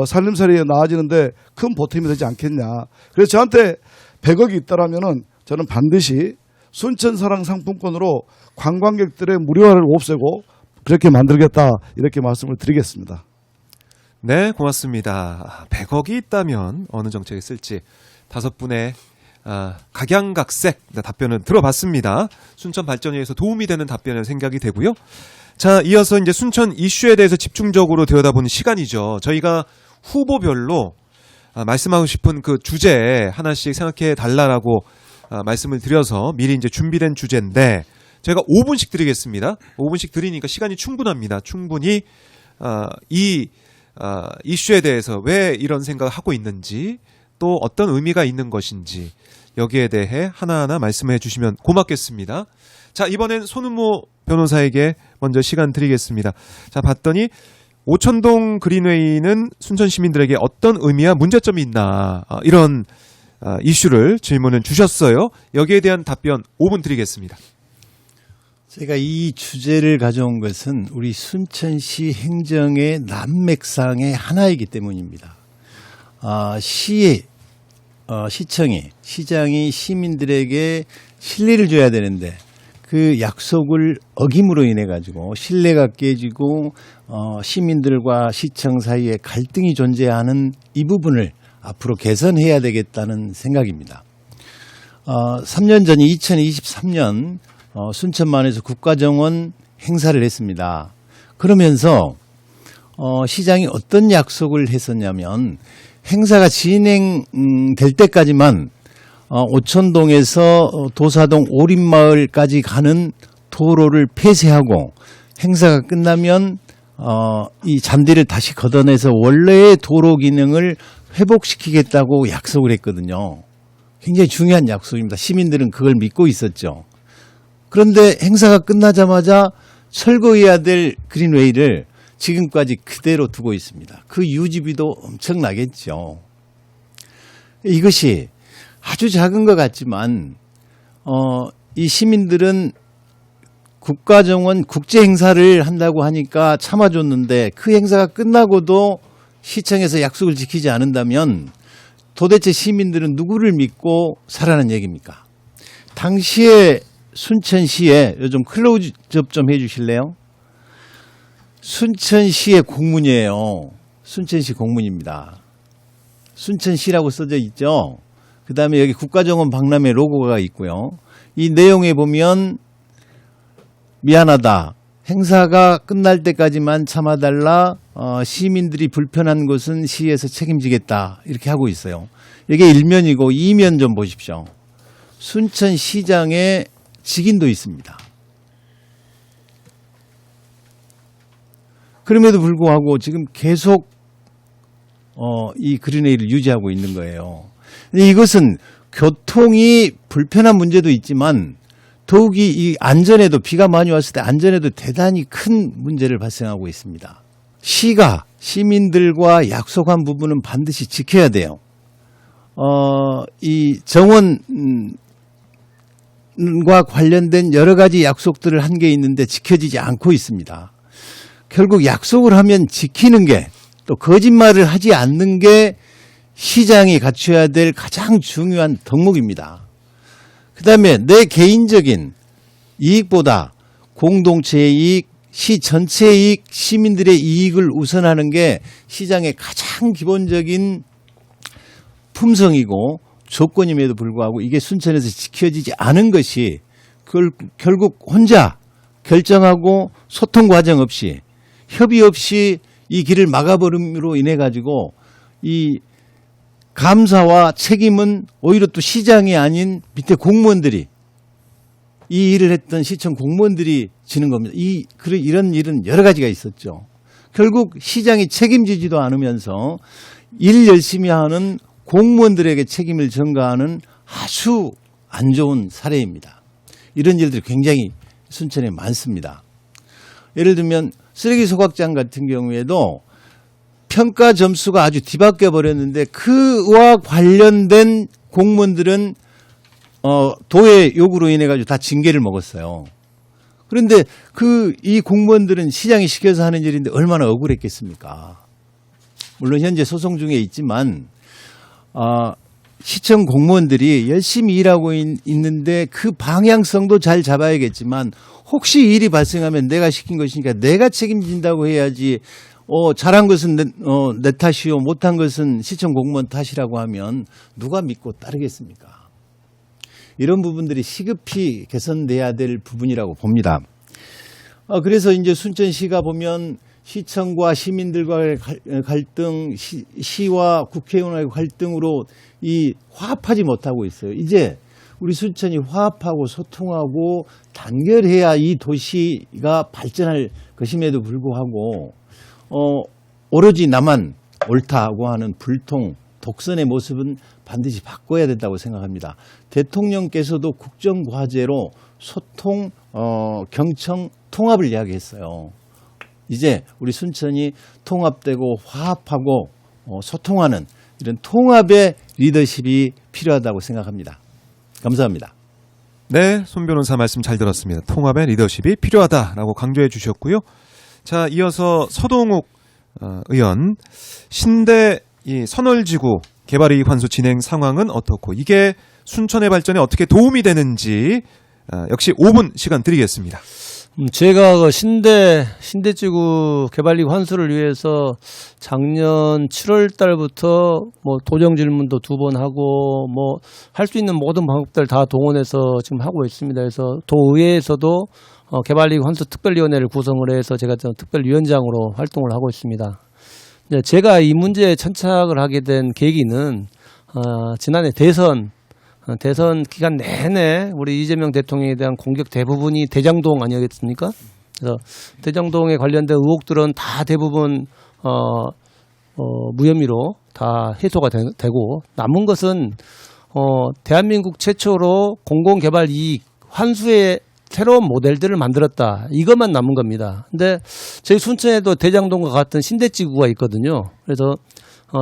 살림살이에 나아지는데 큰 보탬이 되지 않겠냐. 그래서 저한테 100억이 있다라면은 저는 반드시 순천사랑 상품권으로 관광객들의 무료화를 없애고 그렇게 만들겠다 이렇게 말씀을 드리겠습니다. 네, 고맙습니다. 100억이 있다면 어느 정책에 쓸지 5분의 각양각색 답변을 들어봤습니다. 순천 발전에 의해서 도움이 되는 답변을 생각이 되고요. 자, 이어서 이제 순천 이슈에 대해서 집중적으로 들여다보는 시간이죠. 저희가 후보별로 말씀하고 싶은 그 주제 하나씩 생각해 달라라고 말씀을 드려서 미리 이제 준비된 주제인데 제가 5분씩 드리겠습니다. 5분씩 드리니까 시간이 충분합니다. 충분히 이 이슈에 대해서 왜 이런 생각을 하고 있는지 또 어떤 의미가 있는 것인지 여기에 대해 하나하나 말씀해 주시면 고맙겠습니다. 자, 이번엔 손은모 변호사에게 먼저 시간 드리겠습니다. 자, 봤더니 오천동 그린웨이는 순천 시민들에게 어떤 의미와 문제점이 있나 이런 이슈를 질문을 주셨어요. 여기에 대한 답변 5분 드리겠습니다. 제가 이 주제를 가져온 것은 우리 순천시 행정의 난맥상의 하나이기 때문입니다. 시장이 시민들에게 신뢰를 줘야 되는데 그 약속을 어김으로 인해 가지고 신뢰가 깨지고 시민들과 시청 사이에 갈등이 존재하는 이 부분을 앞으로 개선해야 되겠다는 생각입니다. 3년 전 2023년 순천만에서 국가정원 행사를 했습니다. 그러면서 시장이 어떤 약속을 했었냐면 행사가 진행될 때까지만 오천동에서 도사동 오림마을까지 가는 도로를 폐쇄하고 행사가 끝나면 이 잔디를 다시 걷어내서 원래의 도로 기능을 회복시키겠다고 약속을 했거든요. 굉장히 중요한 약속입니다. 시민들은 그걸 믿고 있었죠. 그런데 행사가 끝나자마자 철거해야 될 그린웨이를 지금까지 그대로 두고 있습니다. 그 유지비도 엄청나겠죠. 이것이 아주 작은 것 같지만 이 시민들은 국가정원 국제 행사를 한다고 하니까 참아줬는데 그 행사가 끝나고도 시청에서 약속을 지키지 않는다면 도대체 시민들은 누구를 믿고 살아는 얘기입니까? 당시에 순천시에 요즘 클로즈업 좀 해주실래요? 순천시의 공문이에요. 순천시 공문입니다. 순천시라고 써져 있죠. 그 다음에 여기 국가정원 박람회 로고가 있고요. 이 내용에 보면 미안하다. 행사가 끝날 때까지만 참아달라. 시민들이 불편한 것은 시에서 책임지겠다. 이렇게 하고 있어요. 이게 1면이고 2면 좀 보십시오. 순천시장의 직인도 있습니다. 그럼에도 불구하고 지금 계속 이 그린웨이를 유지하고 있는 거예요. 이것은 교통이 불편한 문제도 있지만 더욱이 이 안전에도 비가 많이 왔을 때 안전에도 대단히 큰 문제를 발생하고 있습니다. 시가 시민들과 약속한 부분은 반드시 지켜야 돼요. 이 정원과 관련된 여러 가지 약속들을 한 게 있는데 지켜지지 않고 있습니다. 결국 약속을 하면 지키는 게 또 거짓말을 하지 않는 게 시장이 갖춰야 될 가장 중요한 덕목입니다. 그다음에 내 개인적인 이익보다 공동체의 이익, 시 전체의 이익, 시민들의 이익을 우선하는 게 시장의 가장 기본적인 품성이고 조건임에도 불구하고 이게 순천에서 지켜지지 않은 것이 결국 혼자 결정하고 소통 과정 없이 협의 없이 이 길을 막아버림으로 인해 가지고 이 감사와 책임은 오히려 또 시장이 아닌 밑에 공무원들이 이 일을 했던 시청 공무원들이 지는 겁니다. 이런 일은 여러 가지가 있었죠. 결국 시장이 책임지지도 않으면서 일 열심히 하는 공무원들에게 책임을 전가하는 아주 안 좋은 사례입니다. 이런 일들이 굉장히 순천에 많습니다. 예를 들면 쓰레기 소각장 같은 경우에도 평가 점수가 아주 뒤바뀌어 버렸는데 그와 관련된 공무원들은 도의 요구로 인해 가지고 다 징계를 먹었어요. 그런데 이 공무원들은 시장이 시켜서 하는 일인데 얼마나 억울했겠습니까? 물론 현재 소송 중에 있지만 시청 공무원들이 열심히 일하고 있는데 그 방향성도 잘 잡아야겠지만 혹시 일이 발생하면 내가 시킨 것이니까 내가 책임진다고 해야지 잘한 것은 내 탓이요 못한 것은 시청 공무원 탓이라고 하면 누가 믿고 따르겠습니까? 이런 부분들이 시급히 개선돼야 될 부분이라고 봅니다. 그래서 이제 순천시가 보면 시청과 시민들과의 갈등, 시와 국회의원과의 갈등으로 이 화합하지 못하고 있어요. 이제 우리 순천이 화합하고 소통하고 단결해야 이 도시가 발전할 것임에도 불구하고 오로지 나만 옳다고 하는 불통, 독선의 모습은 반드시 바꿔야 된다고 생각합니다. 대통령께서도 국정과제로 소통, 경청, 통합을 이야기했어요. 이제 우리 순천이 통합되고 화합하고 소통하는 이런 통합의 리더십이 필요하다고 생각합니다. 감사합니다. 네, 손 변호사 말씀 잘 들었습니다. 통합의 리더십이 필요하다라고 강조해 주셨고요. 자, 이어서 서동욱 의원, 신대 이 선월지구 개발이익 환수 진행 상황은 어떻고 이게 순천의 발전에 어떻게 도움이 되는지 역시 5분 시간 드리겠습니다. 제가 그 신대지구 개발이익 환수를 위해서 작년 7월 달부터 뭐 도정 질문도 2번 하고 뭐 할 수 있는 모든 방법들 다 동원해서 지금 하고 있습니다. 그래서 도의회에서도 개발이익 환수 특별위원회를 구성을 해서 제가 좀 특별위원장으로 활동을 하고 있습니다. 제가 이 문제에 천착을 하게 된 계기는 지난해 대선 기간 내내 우리 이재명 대통령에 대한 공격 대부분이 대장동 아니겠습니까? 그래서 대장동에 관련된 의혹들은 다 대부분 무혐의로 다 해소가 되고 남은 것은 대한민국 최초로 공공개발 이익 환수의 새로운 모델들을 만들었다. 이것만 남은 겁니다. 근데 저희 순천에도 대장동과 같은 신대지구가 있거든요. 그래서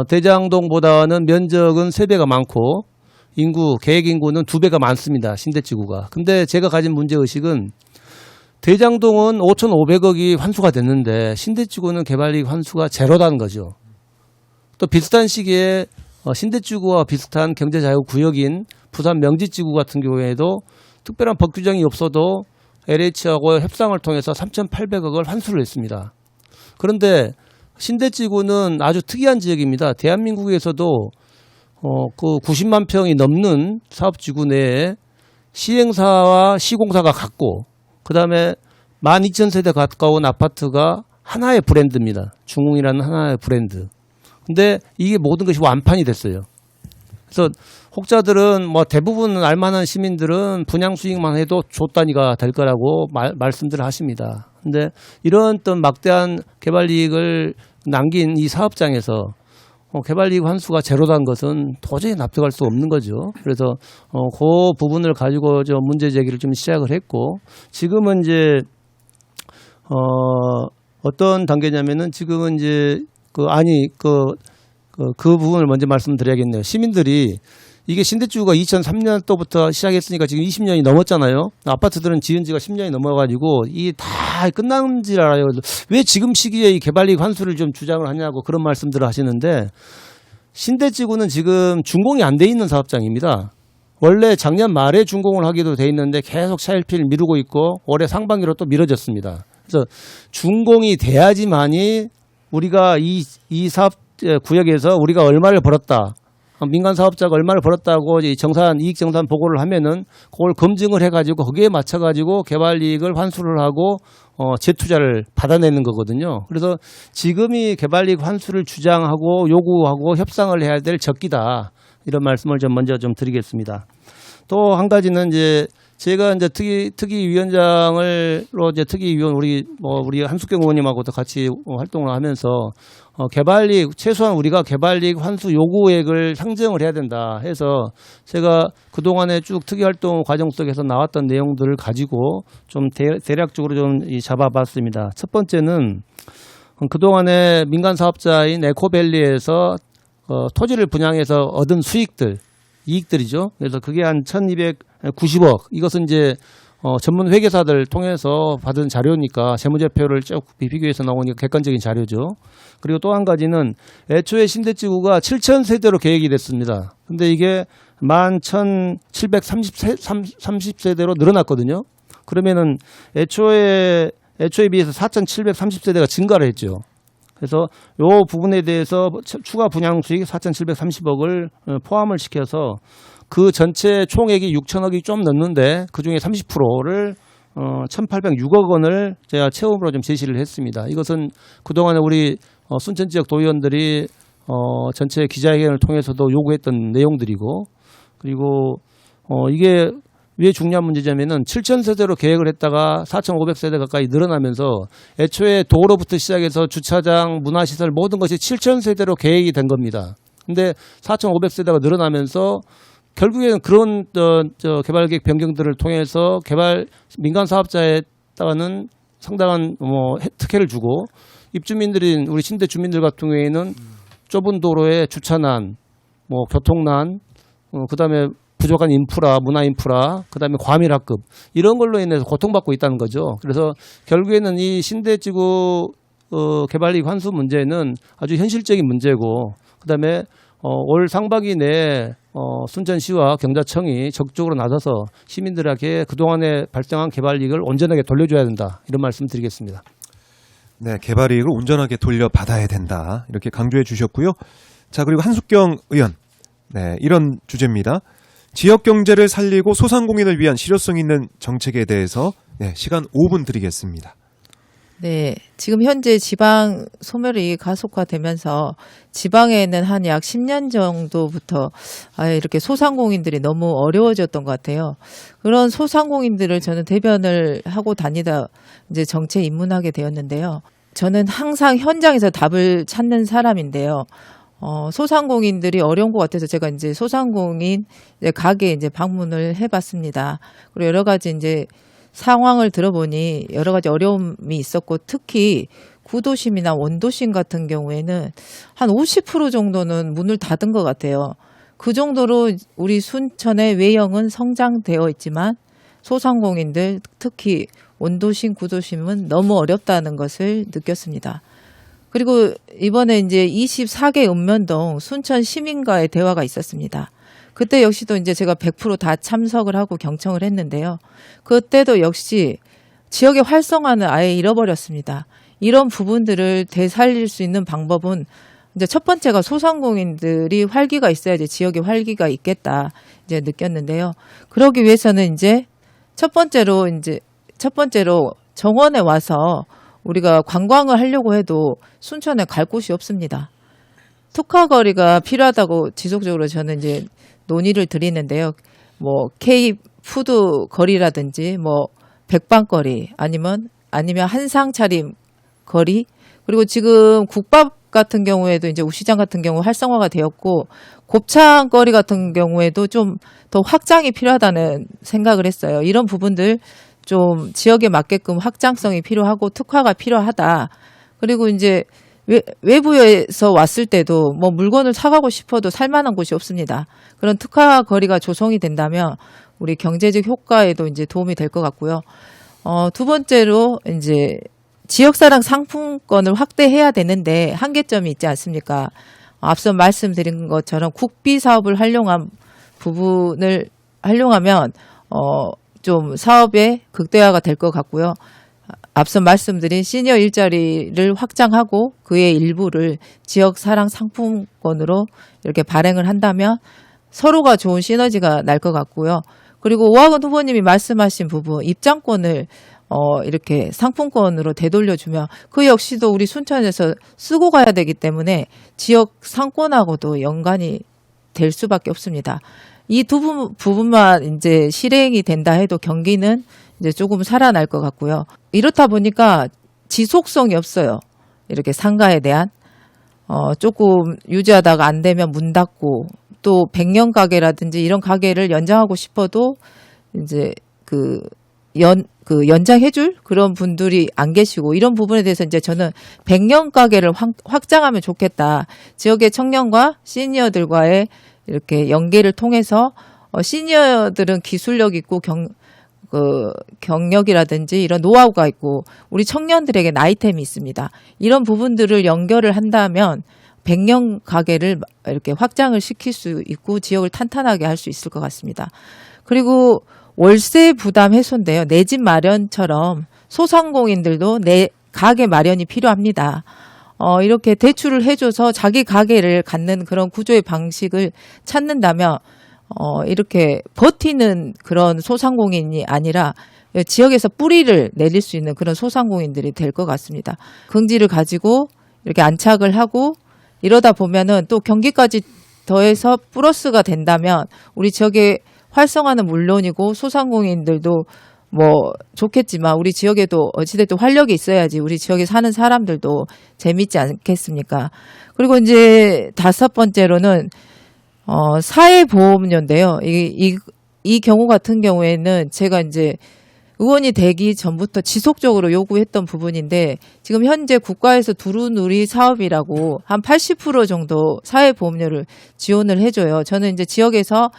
대장동보다는 면적은 3배가 많고 계획 인구는 2배가 많습니다. 신대지구가. 근데 제가 가진 문제의식은 대장동은 5,500억이 환수가 됐는데 신대지구는 개발이익 환수가 제로다는 거죠. 또 비슷한 시기에 신대지구와 비슷한 경제자유구역인 부산 명지지구 같은 경우에도 특별한 법 규정이 없어도 LH하고 협상을 통해서 3,800억을 환수를 했습니다. 그런데 신대지구는 아주 특이한 지역입니다. 대한민국에서도 그 90만 평이 넘는 사업지구 내에 시행사와 시공사가 같고 그다음에 12,000세대 가까운 아파트가 하나의 브랜드입니다. 중흥이라는 하나의 브랜드. 근데 이게 모든 것이 완판이 됐어요. 그래서 혹자들은 뭐 대부분 알만한 시민들은 분양 수익만 해도 조 단위가 될 거라고 말씀들을 하십니다. 근데 이런 어떤 막대한 개발 이익을 남긴 이 사업장에서 개발 이익 환수가 제로라는 것은 도저히 납득할 수 없는 거죠. 그래서 그 부분을 가지고 좀 문제 제기를 좀 시작을 했고 지금은 이제 어떤 단계냐면은 지금은 이제 그 부분을 먼저 말씀드려야겠네요. 시민들이 이게 신대지구가 2003년도부터 시작했으니까 지금 20년이 넘었잖아요. 아파트들은 지은 지가 10년이 넘어가지고 이게 다 끝난 줄 알아요. 왜 지금 시기에 이 개발이익 환수를 좀 주장을 하냐고 그런 말씀들을 하시는데 신대지구는 지금 준공이 안 돼 있는 사업장입니다. 원래 작년 말에 준공을 하기도 돼 있는데 계속 차일피일 미루고 있고 올해 상반기로 또 미뤄졌습니다. 그래서 준공이 돼야지만이 우리가 이 사업 구역에서 우리가 얼마를 벌었다. 민간 사업자가 얼마를 벌었다고 이익 정산 보고를 하면은 그걸 검증을 해가지고 거기에 맞춰가지고 개발 이익을 환수를 하고 재투자를 받아내는 거거든요. 그래서 지금이 개발 이익 환수를 주장하고 요구하고 협상을 해야 될 적기다. 이런 말씀을 좀 먼저 좀 드리겠습니다. 또 한 가지는 이제 제가 이제 특위위원장으로 이제 특위위원 우리 한숙경 의원님하고도 같이 활동을 하면서 개발이익 최소한 우리가 개발이익 환수 요구액을 상정을 해야 된다 해서 제가 그동안에 쭉 특위활동 과정 속에서 나왔던 내용들을 가지고 좀 대략적으로 좀 잡아봤습니다. 첫 번째는 그동안에 민간 사업자인 에코밸리에서 토지를 분양해서 얻은 이익들이죠. 그래서 그게 한 1,290억. 이것은 이제 전문 회계사들 통해서 받은 자료니까 재무제표를 쭉 비교해서 나오니까 객관적인 자료죠. 그리고 또 한 가지는 애초에 신대지구가 7,000세대로 계획이 됐습니다. 근데 이게 11,730세대로 늘어났거든요. 그러면은 애초에 비해서 4,730세대가 증가를 했죠. 그래서 이 부분에 대해서 추가 분양 수익 4,730억을 포함을 시켜서 그 전체 총액이 6천억이 좀 넘는데 그중에 30%를 1,806억 원을 제가 채움으로 좀 제시를 했습니다. 이것은 그동안에 우리 순천 지역 도의원들이 전체 기자회견을 통해서도 요구했던 내용들이고, 그리고 이게 왜 중요한 문제냐면은 7,000세대로 계획을 했다가 4,500세대 가까이 늘어나면서 애초에 도로부터 시작해서 주차장, 문화시설 모든 것이 7,000세대로 계획이 된 겁니다. 근데 4,500세대가 늘어나면서 결국에는 그런 개발계획 변경들을 통해서 민간 사업자에다가는 상당한 특혜를 주고, 입주민들인 우리 신대 주민들 같은 경우에는 좁은 도로에 주차난, 교통난, 그다음에 부족한 인프라, 문화 인프라, 그다음에 과밀학급 이런 걸로 인해서 고통받고 있다는 거죠. 그래서 결국에는 이 신대지구 개발이익 환수 문제는 아주 현실적인 문제고, 그다음에 올 상반기 내에 순천시와 경자청이 적극적으로 나서서 시민들에게 그동안에 발생한 개발이익을 온전하게 돌려줘야 된다, 이런 말씀 드리겠습니다. 네, 개발이익을 온전하게 돌려받아야 된다, 이렇게 강조해 주셨고요. 자, 그리고 한숙경 의원, 네, 이런 주제입니다. 지역 경제를 살리고 소상공인을 위한 실효성 있는 정책에 대해서 시간 5분 드리겠습니다. 네, 지금 현재 지방 소멸이 가속화되면서 지방에는 한 약 10년 정도부터 이렇게 소상공인들이 너무 어려워졌던 것 같아요. 그런 소상공인들을 저는 대변을 하고 다니다 이제 정치에 입문하게 되었는데요. 저는 항상 현장에서 답을 찾는 사람인데요. 소상공인들이 어려운 것 같아서 제가 이제 소상공인 가게에 이제 방문을 해봤습니다. 그리고 여러 가지 이제 상황을 들어보니 여러 가지 어려움이 있었고, 특히 구도심이나 원도심 같은 경우에는 한 50% 정도는 문을 닫은 것 같아요. 그 정도로 우리 순천의 외형은 성장되어 있지만 소상공인들, 특히 원도심, 구도심은 너무 어렵다는 것을 느꼈습니다. 그리고 이번에 이제 24개 읍면동 순천 시민과의 대화가 있었습니다. 그때 역시도 이제 제가 100% 다 참석을 하고 경청을 했는데요. 그때도 역시 지역의 활성화는 아예 잃어버렸습니다. 이런 부분들을 되살릴 수 있는 방법은 이제 첫 번째가 소상공인들이 활기가 있어야지 지역에 활기가 있겠다 이제 느꼈는데요. 그러기 위해서는 이제 첫 번째로 정원에 와서 우리가 관광을 하려고 해도 순천에 갈 곳이 없습니다. 특화거리가 필요하다고 지속적으로 저는 이제 논의를 드리는데요. K푸드 거리라든지 백반거리 아니면 한상 차림 거리, 그리고 지금 국밥 같은 경우에도 이제 우시장 같은 경우 활성화가 되었고, 곱창거리 같은 경우에도 좀 더 확장이 필요하다는 생각을 했어요. 이런 부분들 좀 지역에 맞게끔 확장성이 필요하고 특화가 필요하다. 그리고 이제 외부에서 왔을 때도 물건을 사가고 싶어도 살만한 곳이 없습니다. 그런 특화 거리가 조성이 된다면 우리 경제적 효과에도 이제 도움이 될 것 같고요. 두 번째로 이제 지역사랑 상품권을 확대해야 되는데 한계점이 있지 않습니까? 앞서 말씀드린 것처럼 국비 사업을 활용하면 좀 사업의 극대화가 될 것 같고요. 앞서 말씀드린 시니어 일자리를 확장하고 그의 일부를 지역 사랑 상품권으로 이렇게 발행을 한다면 서로가 좋은 시너지가 날 것 같고요. 그리고 오학원 후보님이 말씀하신 부분, 입장권을 이렇게 상품권으로 되돌려주면 그 역시도 우리 순천에서 쓰고 가야 되기 때문에 지역 상권하고도 연관이 될 수밖에 없습니다. 이 두 부분만 이제 실행이 된다 해도 경기는 이제 조금 살아날 것 같고요. 이렇다 보니까 지속성이 없어요. 이렇게 상가에 대한 조금 유지하다가 안 되면 문 닫고, 또 100년 가게라든지 이런 가게를 연장하고 싶어도 이제 연장해줄 그런 분들이 안 계시고, 이런 부분에 대해서 이제 저는 100년 가게를 확장하면 좋겠다. 지역의 청년과 시니어들과의 이렇게 연계를 통해서 시니어들은 기술력 있고 경력이라든지 이런 노하우가 있고 우리 청년들에게 나이템이 있습니다. 이런 부분들을 연결을 한다면 100년 가게를 이렇게 확장을 시킬 수 있고 지역을 탄탄하게 할 수 있을 것 같습니다. 그리고 월세 부담 해소인데요. 내 집 마련처럼 소상공인들도 내 가게 마련이 필요합니다. 이렇게 대출을 해줘서 자기 가게를 갖는 그런 구조의 방식을 찾는다면 이렇게 버티는 그런 소상공인이 아니라 지역에서 뿌리를 내릴 수 있는 그런 소상공인들이 될 것 같습니다. 긍지를 가지고 이렇게 안착을 하고 이러다 보면은 또 경기까지 더해서 플러스가 된다면 우리 지역의 활성화는 물론이고 소상공인들도 뭐 좋겠지만 우리 지역에도 어찌됐든 활력이 있어야지 우리 지역에 사는 사람들도 재밌지 않겠습니까? 그리고 이제 5번째로는 사회보험료인데요. 이 경우 같은 경우에는 제가 이제 의원이 되기 전부터 지속적으로 요구했던 부분인데 지금 현재 국가에서 두루누리 사업이라고 한 80% 정도 사회보험료를 지원을 해줘요. 저는 이제 지역에서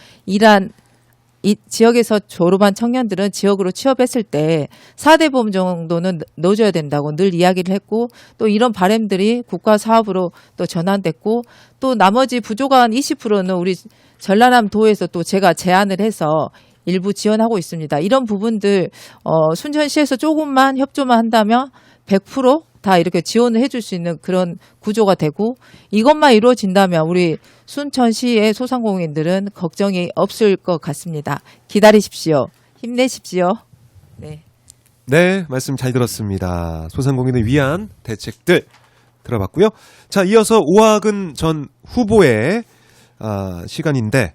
지역에서 졸업한 청년들은 지역으로 취업했을 때 4대 보험 정도는 넣어줘야 된다고 늘 이야기를 했고 또 이런 바람들이 국가 사업으로 또 전환됐고 또 나머지 부족한 20%는 우리 전라남도에서 또 제가 제안을 해서 일부 지원하고 있습니다. 이런 부분들 순천시에서 조금만 협조만 한다면 100% 다 이렇게 지원을 해줄 수 있는 그런 구조가 되고 이것만 이루어진다면 우리 순천시의 소상공인들은 걱정이 없을 것 같습니다. 기다리십시오. 힘내십시오. 네. 네, 말씀 잘 들었습니다. 소상공인을 위한 대책들 들어봤고요. 자, 이어서 오학은 전 후보의 시간인데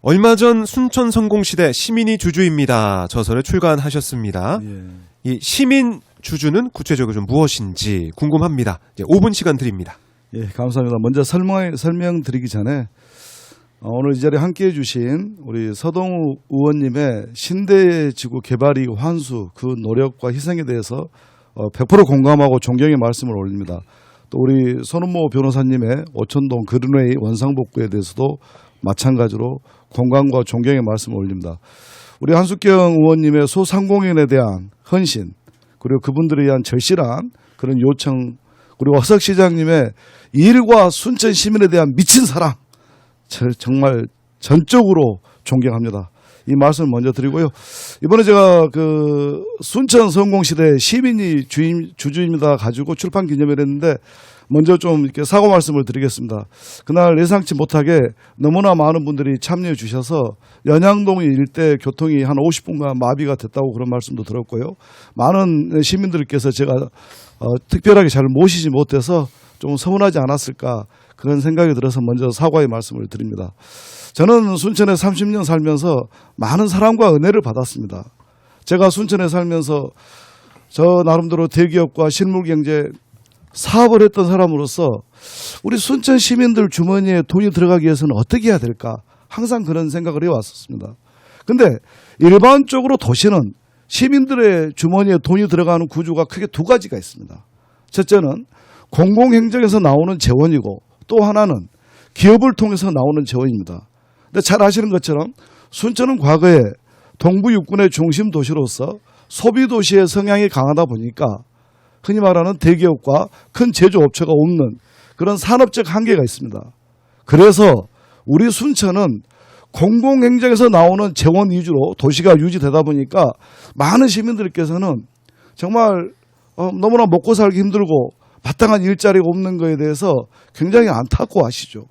얼마 전 순천 성공시대 시민이 주주입니다. 저서를 출간하셨습니다. 예. 이 시민 주주는 구체적으로 좀 무엇인지 궁금합니다. 이제 5분 시간 드립니다. 예, 감사합니다. 먼저 설명드리기 전에 오늘 이 자리에 함께해 주신 우리 서동우 의원님의 신대지구 개발이 환수 그 노력과 희생에 대해서 100% 공감하고 존경의 말씀을 올립니다. 또 우리 손은모 변호사님의 오천동 그린웨이 원상복구에 대해서도 마찬가지로 공감과 존경의 말씀을 올립니다. 우리 한숙경 의원님의 소상공인에 대한 헌신 그리고 그분들에 의한 절실한 그런 요청 그리고 허석 시장님의 일과 순천 시민에 대한 미친 사랑 정말 전적으로 존경합니다. 이 말씀을 먼저 드리고요. 이번에 제가 그 순천 성공시대 시민이 주주입니다 가지고 출판 기념회를 했는데 먼저 좀 이렇게 사과 말씀을 드리겠습니다. 그날 예상치 못하게 너무나 많은 분들이 참여해 주셔서 연양동 일대 교통이 한 50분간 마비가 됐다고 그런 말씀도 들었고요. 많은 시민들께서 제가 특별하게 잘 모시지 못해서 좀 서운하지 않았을까 그런 생각이 들어서 먼저 사과의 말씀을 드립니다. 저는 순천에 30년 살면서 많은 사랑과 은혜를 받았습니다. 제가 순천에 살면서 저 나름대로 대기업과 실물경제 사업을 했던 사람으로서 우리 순천 시민들 주머니에 돈이 들어가기 위해서는 어떻게 해야 될까 항상 그런 생각을 해왔었습니다. 근데 일반적으로 도시는 시민들의 주머니에 돈이 들어가는 구조가 크게 두 가지가 있습니다. 첫째는 공공행정에서 나오는 재원이고 또 하나는 기업을 통해서 나오는 재원입니다. 근데 잘 아시는 것처럼 순천은 과거에 동부 육군의 중심 도시로서 소비 도시의 성향이 강하다 보니까 흔히 말하는 대기업과 큰 제조업체가 없는 그런 산업적 한계가 있습니다. 그래서 우리 순천은 공공행정에서 나오는 재원 위주로 도시가 유지되다 보니까 많은 시민들께서는 정말 너무나 먹고 살기 힘들고 마땅한 일자리가 없는 것에 대해서 굉장히 안타까워하시죠.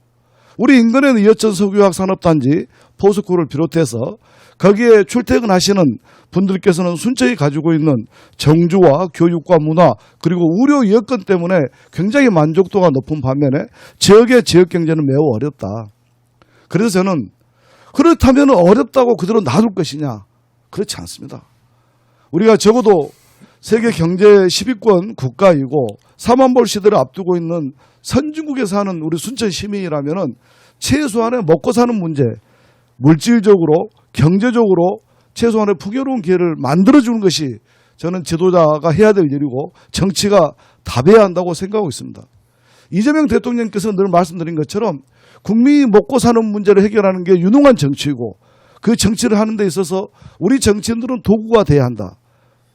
우리 인근에는 이어천 석유화학 산업단지 포스코를 비롯해서 거기에 출퇴근하시는 분들께서는 순천이 가지고 있는 정주와 교육과 문화 그리고 의료 여건 때문에 굉장히 만족도가 높은 반면에 지역의 지역 경제는 매우 어렵다. 그래서 저는 그렇다면 어렵다고 그대로 놔둘 것이냐? 그렇지 않습니다. 우리가 적어도 세계 경제 10위권 국가이고 4만 벌 시대를 앞두고 있는 선진국에 사는 우리 순천 시민이라면은 최소한의 먹고 사는 문제, 물질적으로, 경제적으로 최소한의 풍요로운 기회를 만들어주는 것이 저는 지도자가 해야 될 일이고 정치가 답해야 한다고 생각하고 있습니다. 이재명 대통령께서 늘 말씀드린 것처럼 국민이 먹고 사는 문제를 해결하는 게 유능한 정치이고 그 정치를 하는 데 있어서 우리 정치인들은 도구가 돼야 한다.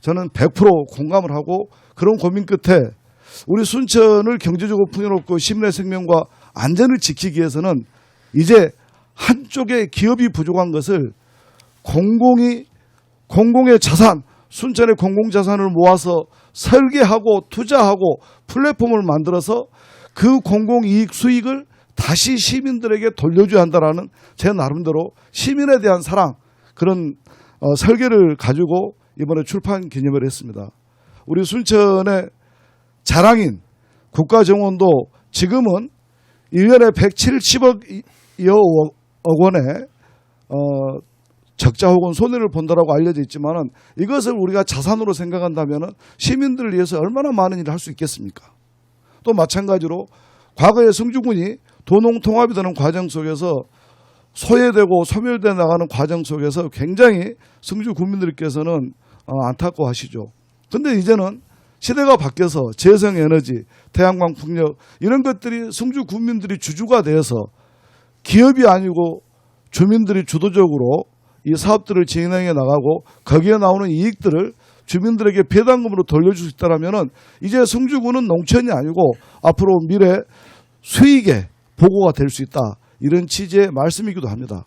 저는 100% 공감을 하고 그런 고민 끝에 우리 순천을 경제적으로 풍요롭고 시민의 생명과 안전을 지키기 위해서는 이제 한쪽에 기업이 부족한 것을 공공의 자산, 순천의 공공자산을 모아서 설계하고 투자하고 플랫폼을 만들어서 그 공공이익 수익을 다시 시민들에게 돌려줘야 한다라는 제 나름대로 시민에 대한 사랑 그런 설계를 가지고 이번에 출판 기념회를 했습니다. 우리 순천의 자랑인 국가정원도 지금은 1년에 170여 원의 적자 혹은 손해를 본다라고 알려져 있지만은 이것을 우리가 자산으로 생각한다면은 시민들을 위해서 얼마나 많은 일을 할 수 있겠습니까? 또 마찬가지로 과거에 성주군이 도농통합이 되는 과정 속에서 소외되고 소멸돼 나가는 과정 속에서 굉장히 성주 국민들께서는 안타까워하시죠. 근데 이제는 시대가 바뀌어서 재생에너지, 태양광 풍력 이런 것들이 성주 국민들이 주주가 되어서 기업이 아니고 주민들이 주도적으로 이 사업들을 진행해 나가고 거기에 나오는 이익들을 주민들에게 배당금으로 돌려줄 수 있다면 이제 성주군은 농촌이 아니고 앞으로 미래 수익의 보고가 될 수 있다. 이런 취지의 말씀이기도 합니다.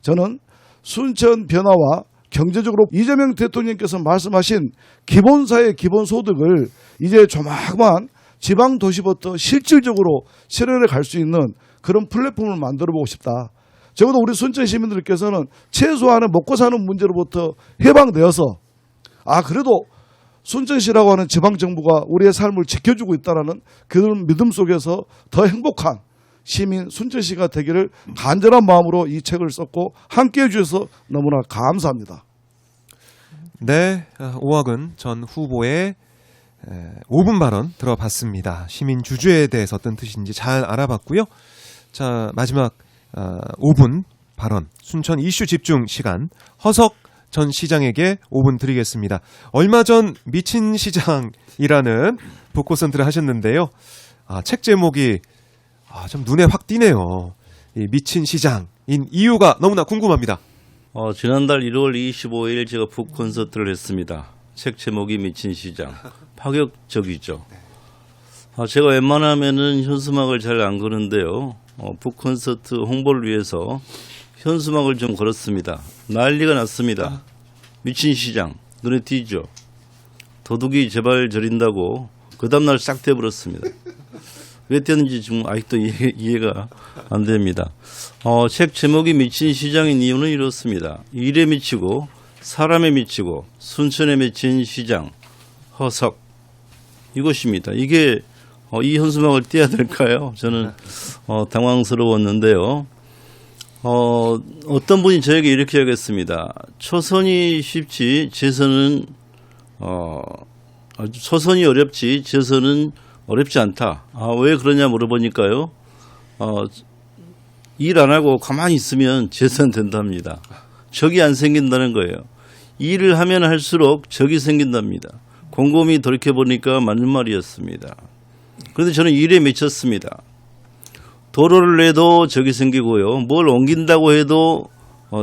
저는 순천 변화와 경제적으로 이재명 대통령께서 말씀하신 기본사의 기본소득을 이제 조만간 지방도시부터 실질적으로 실현해 갈 수 있는 그런 플랫폼을 만들어 보고 싶다. 적어도 우리 순천 시민들께서는 최소한의 먹고 사는 문제로부터 해방되어서 그래도 순천시라고 하는 지방정부가 우리의 삶을 지켜주고 있다는 그런 믿음 속에서 더 행복한 시민 순천시가 되기를 간절한 마음으로 이 책을 썼고 함께해 주셔서 너무나 감사합니다. 네, 오학은 전 후보의 5분 발언 들어봤습니다. 시민 주주에 대해서 어떤 뜻인지 잘 알아봤고요. 자, 마지막 5분 발언, 순천 이슈 집중 시간, 허석 전 시장에게 5분 드리겠습니다. 얼마 전 미친 시장이라는 북코선트를 하셨는데요. 책 제목이 좀 눈에 확 띄네요. 이 미친 시장인 이유가 너무나 궁금합니다. 지난달 1월 25일 제가 북콘서트를 했습니다. 책 제목이 미친 시장. 파격적이죠. 제가 웬만하면은 현수막을 잘 안 거는데요. 북콘서트 홍보를 위해서 현수막을 좀 걸었습니다. 난리가 났습니다. 미친 시장. 눈에 띄죠. 도둑이 제발 저린다고 그 다음날 싹 떼버렸습니다. 왜 떼는지 지금 아직도 이해가 안 됩니다. 책 제목이 미친 시장인 이유는 이렇습니다. 일에 미치고 사람에 미치고 순천에 미친 시장 허석 이것입니다. 이게 이 현수막을 떼야 될까요? 저는 당황스러웠는데요. 어떤 분이 저에게 이렇게 하겠습니다. 초선이 쉽지 재선은 초선이 어렵지 재선은 어렵지 않다. 왜 그러냐 물어보니까요. 일 안 하고 가만히 있으면 재선 된답니다. 적이 안 생긴다는 거예요. 일을 하면 할수록 적이 생긴답니다. 곰곰이 돌이켜보니까 맞는 말이었습니다. 그런데 저는 일에 미쳤습니다. 도로를 내도 적이 생기고요. 뭘 옮긴다고 해도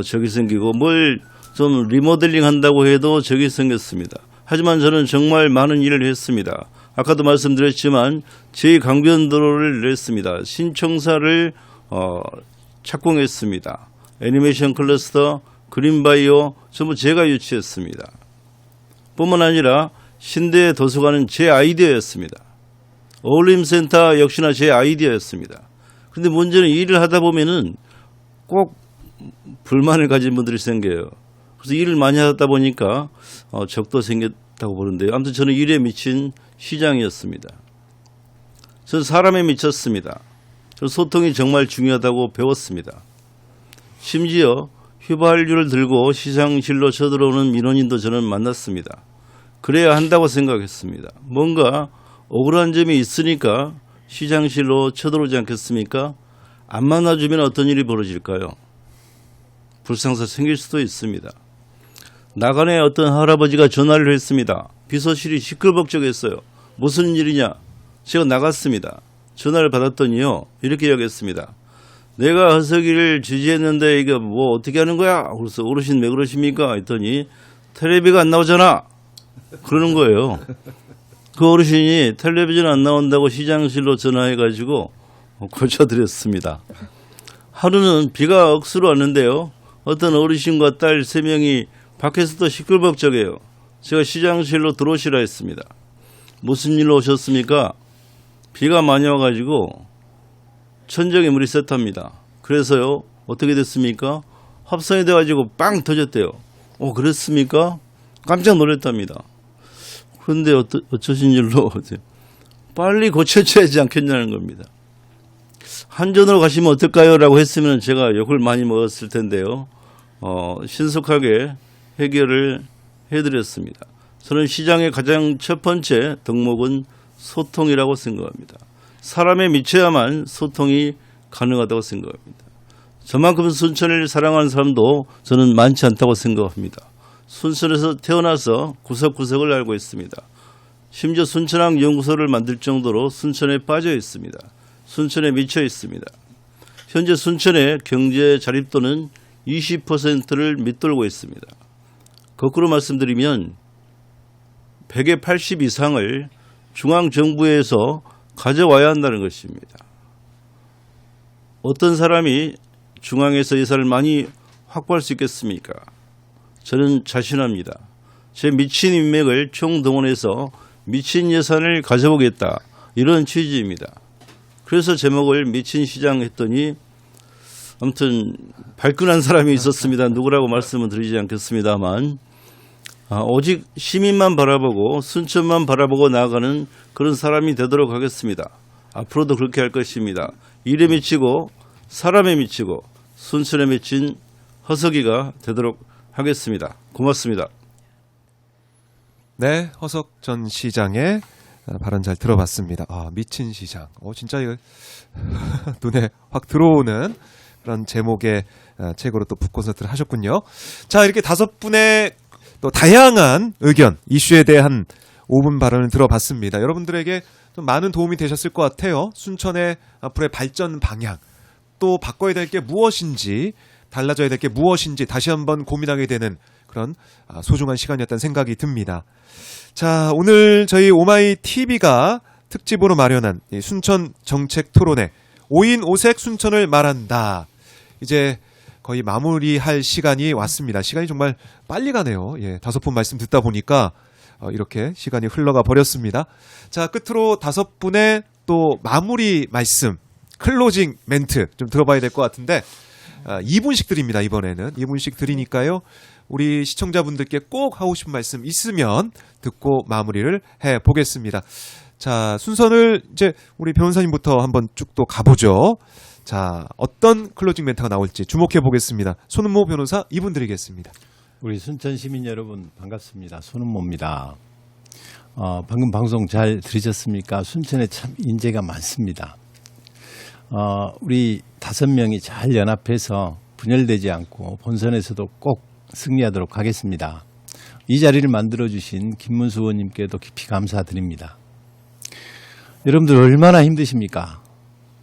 적이 생기고 뭘 좀 리모델링 한다고 해도 적이 생겼습니다. 하지만 저는 정말 많은 일을 했습니다. 아까도 말씀드렸지만 제2강변도로를 냈습니다. 신청사를 착공했습니다. 애니메이션 클러스터, 그린바이오 전부 제가 유치했습니다. 뿐만 아니라 신대 도서관은 제 아이디어였습니다. 어울림센터 역시나 제 아이디어였습니다. 그런데 문제는 일을 하다 보면은 꼭 불만을 가진 분들이 생겨요. 그래서 일을 많이 하다 보니까 적도 생겼다고 보는데요. 아무튼 저는 일에 미친 시장이었습니다. 저는 사람에 미쳤습니다. 저는 소통이 정말 중요하다고 배웠습니다. 심지어 휘발유를 들고 시상실로 쳐들어오는 민원인도 저는 만났습니다. 그래야 한다고 생각했습니다. 뭔가 억울한 점이 있으니까 시장실로 쳐들어오지 않겠습니까? 안 만나주면 어떤 일이 벌어질까요? 불상사 생길 수도 있습니다. 나간에 어떤 할아버지가 전화를 했습니다. 비서실이 시끌벅적했어요. 무슨 일이냐? 제가 나갔습니다. 전화를 받았더니요. 이렇게 이야기했습니다. 내가 허석이를 지지했는데 이게 뭐 어떻게 하는 거야? 그래서 어르신 왜 그러십니까? 했더니 텔레비가 안 나오잖아. 그러는 거예요. 그 어르신이 텔레비전 안 나온다고 시장실로 전화해가지고 고쳐드렸습니다. 하루는 비가 억수로 왔는데요. 어떤 어르신과 딸 3명이 밖에서도 시끌벅적해요. 제가 시장실로 들어오시라 했습니다. 무슨 일로 오셨습니까? 비가 많이 와가지고 천정에 물이 샜답니다. 그래서요 어떻게 됐습니까? 합선이 돼가지고 빵 터졌대요. 그랬습니까? 깜짝 놀랐답니다. 그런데 어쩌신 일로 빨리 고쳐줘야지 않겠냐는 겁니다. 한전으로 가시면 어떨까요? 라고 했으면 제가 욕을 많이 먹었을 텐데요. 신속하게 해결을 해드렸습니다. 저는 시장의 가장 첫 번째 덕목은 소통이라고 생각합니다. 사람에 미쳐야만 소통이 가능하다고 생각합니다. 저만큼 순천을 사랑하는 사람도 저는 많지 않다고 생각합니다. 순천에서 태어나서 구석구석을 알고 있습니다. 심지어 순천항 연구소를 만들 정도로 순천에 빠져 있습니다. 순천에 미쳐 있습니다. 현재 순천의 경제 자립도는 20%를 밑돌고 있습니다. 거꾸로 말씀드리면 100의 80 이상을 중앙정부에서 가져와야 한다는 것입니다. 어떤 사람이 중앙에서 예산을 많이 확보할 수 있겠습니까? 저는 자신합니다. 제 미친 인맥을 총동원해서 미친 예산을 가져보겠다. 이런 취지입니다. 그래서 제목을 미친 시장 했더니 아무튼 발끈한 사람이 있었습니다. 누구라고 말씀은 드리지 않겠습니다만 오직 시민만 바라보고 순천만 바라보고 나아가는 그런 사람이 되도록 하겠습니다. 앞으로도 그렇게 할 것입니다. 일에 미치고 사람에 미치고 순천에 미친 허석이가 되도록 하겠습니다. 고맙습니다. 네, 허석 전 시장의 발언 잘 들어봤습니다. 미친 시장. 진짜 이거 눈에 확 들어오는 그런 제목의 책으로 또 북콘서트를 하셨군요. 자, 이렇게 5분의 또 다양한 의견, 이슈에 대한 5분 발언을 들어봤습니다. 여러분들에게 좀 많은 도움이 되셨을 것 같아요. 순천의 앞으로의 발전 방향, 또 바꿔야 될 게 무엇인지, 달라져야 될 게 무엇인지 다시 한번 고민하게 되는 그런 소중한 시간이었다는 생각이 듭니다. 자, 오늘 저희 오마이 TV가 특집으로 마련한 이 순천 정책 토론회 5인 5색 순천을 말한다. 이제 거의 마무리할 시간이 왔습니다. 시간이 정말 빨리 가네요. 5분 말씀 듣다 보니까 이렇게 시간이 흘러가 버렸습니다. 자, 끝으로 5분의 또 마무리 말씀, 클로징 멘트 좀 들어봐야 될 것 같은데 2분씩 드립니다. 이번에는 2분씩 드리니까요. 우리 시청자분들께 꼭 하고 싶은 말씀 있으면 듣고 마무리를 해보겠습니다. 자, 순서를 이제 우리 변호사님부터 한번 쭉 또 가보죠. 자, 어떤 클로징 멘트가 나올지 주목해 보겠습니다. 손은모 변호사 2분 드리겠습니다. 우리 순천 시민 여러분 반갑습니다. 손은모입니다. 방금 방송 잘 들으셨습니까? 순천에 참 인재가 많습니다. 우리 5명이 잘 연합해서 분열되지 않고 본선에서도 꼭 승리하도록 하겠습니다. 이 자리를 만들어주신 김문수 의원님께도 깊이 감사드립니다. 여러분들 얼마나 힘드십니까?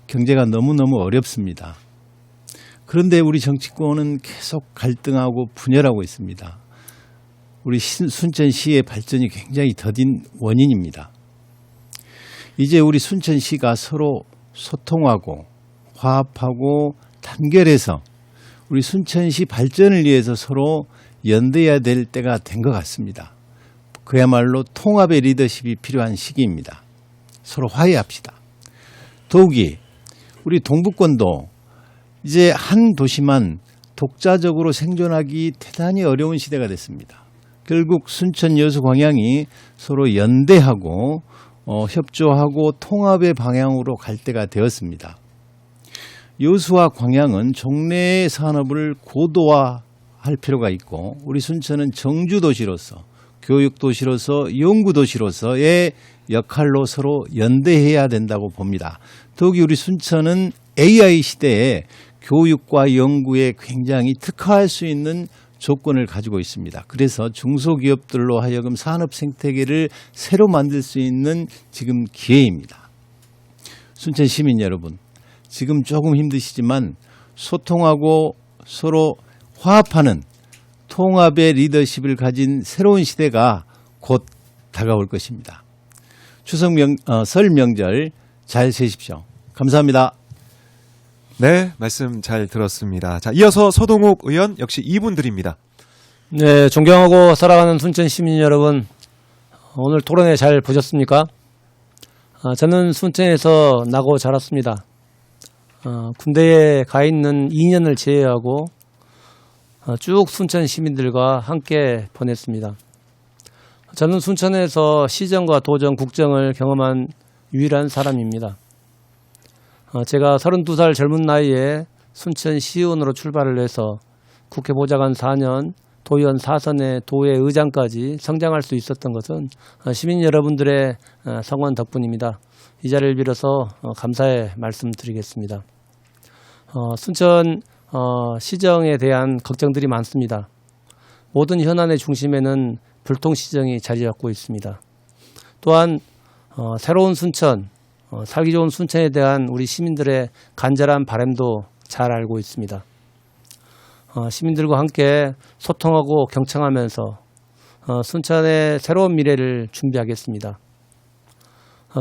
경제가 너무너무 어렵습니다. 그런데 우리 정치권은 계속 갈등하고 분열하고 있습니다. 우리 순천시의 발전이 굉장히 더딘 원인입니다. 이제 우리 순천시가 서로 소통하고 화합하고 단결해서 우리 순천시 발전을 위해서 서로 연대해야 될 때가 된 것 같습니다. 그야말로 통합의 리더십이 필요한 시기입니다. 서로 화해합시다. 더욱이 우리 동북권도 이제 한 도시만 독자적으로 생존하기 대단히 어려운 시대가 됐습니다. 결국 순천 여수 광양이 서로 연대하고 협조하고 통합의 방향으로 갈 때가 되었습니다. 여수와 광양은 종래의 산업을 고도화할 필요가 있고 우리 순천은 정주도시로서 교육도시로서 연구도시로서의 역할로 서로 연대해야 된다고 봅니다. 더욱이 우리 순천은 AI 시대에 교육과 연구에 굉장히 특화할 수 있는 조건을 가지고 있습니다. 그래서 중소기업들로 하여금 산업 생태계를 새로 만들 수 있는 지금 기회입니다. 순천 시민 여러분, 지금 조금 힘드시지만 소통하고 서로 화합하는 통합의 리더십을 가진 새로운 시대가 곧 다가올 것입니다. 설 명절 잘 세십시오. 감사합니다. 네, 말씀 잘 들었습니다. 자, 이어서 서동욱 의원 역시 2분 드립니다. 네, 존경하고 사랑하는 순천 시민 여러분, 오늘 토론회 잘 보셨습니까? 저는 순천에서 나고 자랐습니다. 군대에 가 있는 2년을 제외하고 쭉 순천 시민들과 함께 보냈습니다. 저는 순천에서 시정과 도정, 국정을 경험한 유일한 사람입니다. 제가 32살 젊은 나이에 순천 시의원으로 출발을 해서 국회 보좌관 4년, 도의원 4선의 도의 의장까지 성장할 수 있었던 것은 시민 여러분들의 성원 덕분입니다. 이 자리를 빌어서 감사의 말씀드리겠습니다. 순천 시정에 대한 걱정들이 많습니다. 모든 현안의 중심에는 불통시정이 자리 잡고 있습니다. 또한 새로운 순천, 살기 좋은 순천에 대한 우리 시민들의 간절한 바람도 잘 알고 있습니다. 시민들과 함께 소통하고 경청하면서 순천의 새로운 미래를 준비하겠습니다.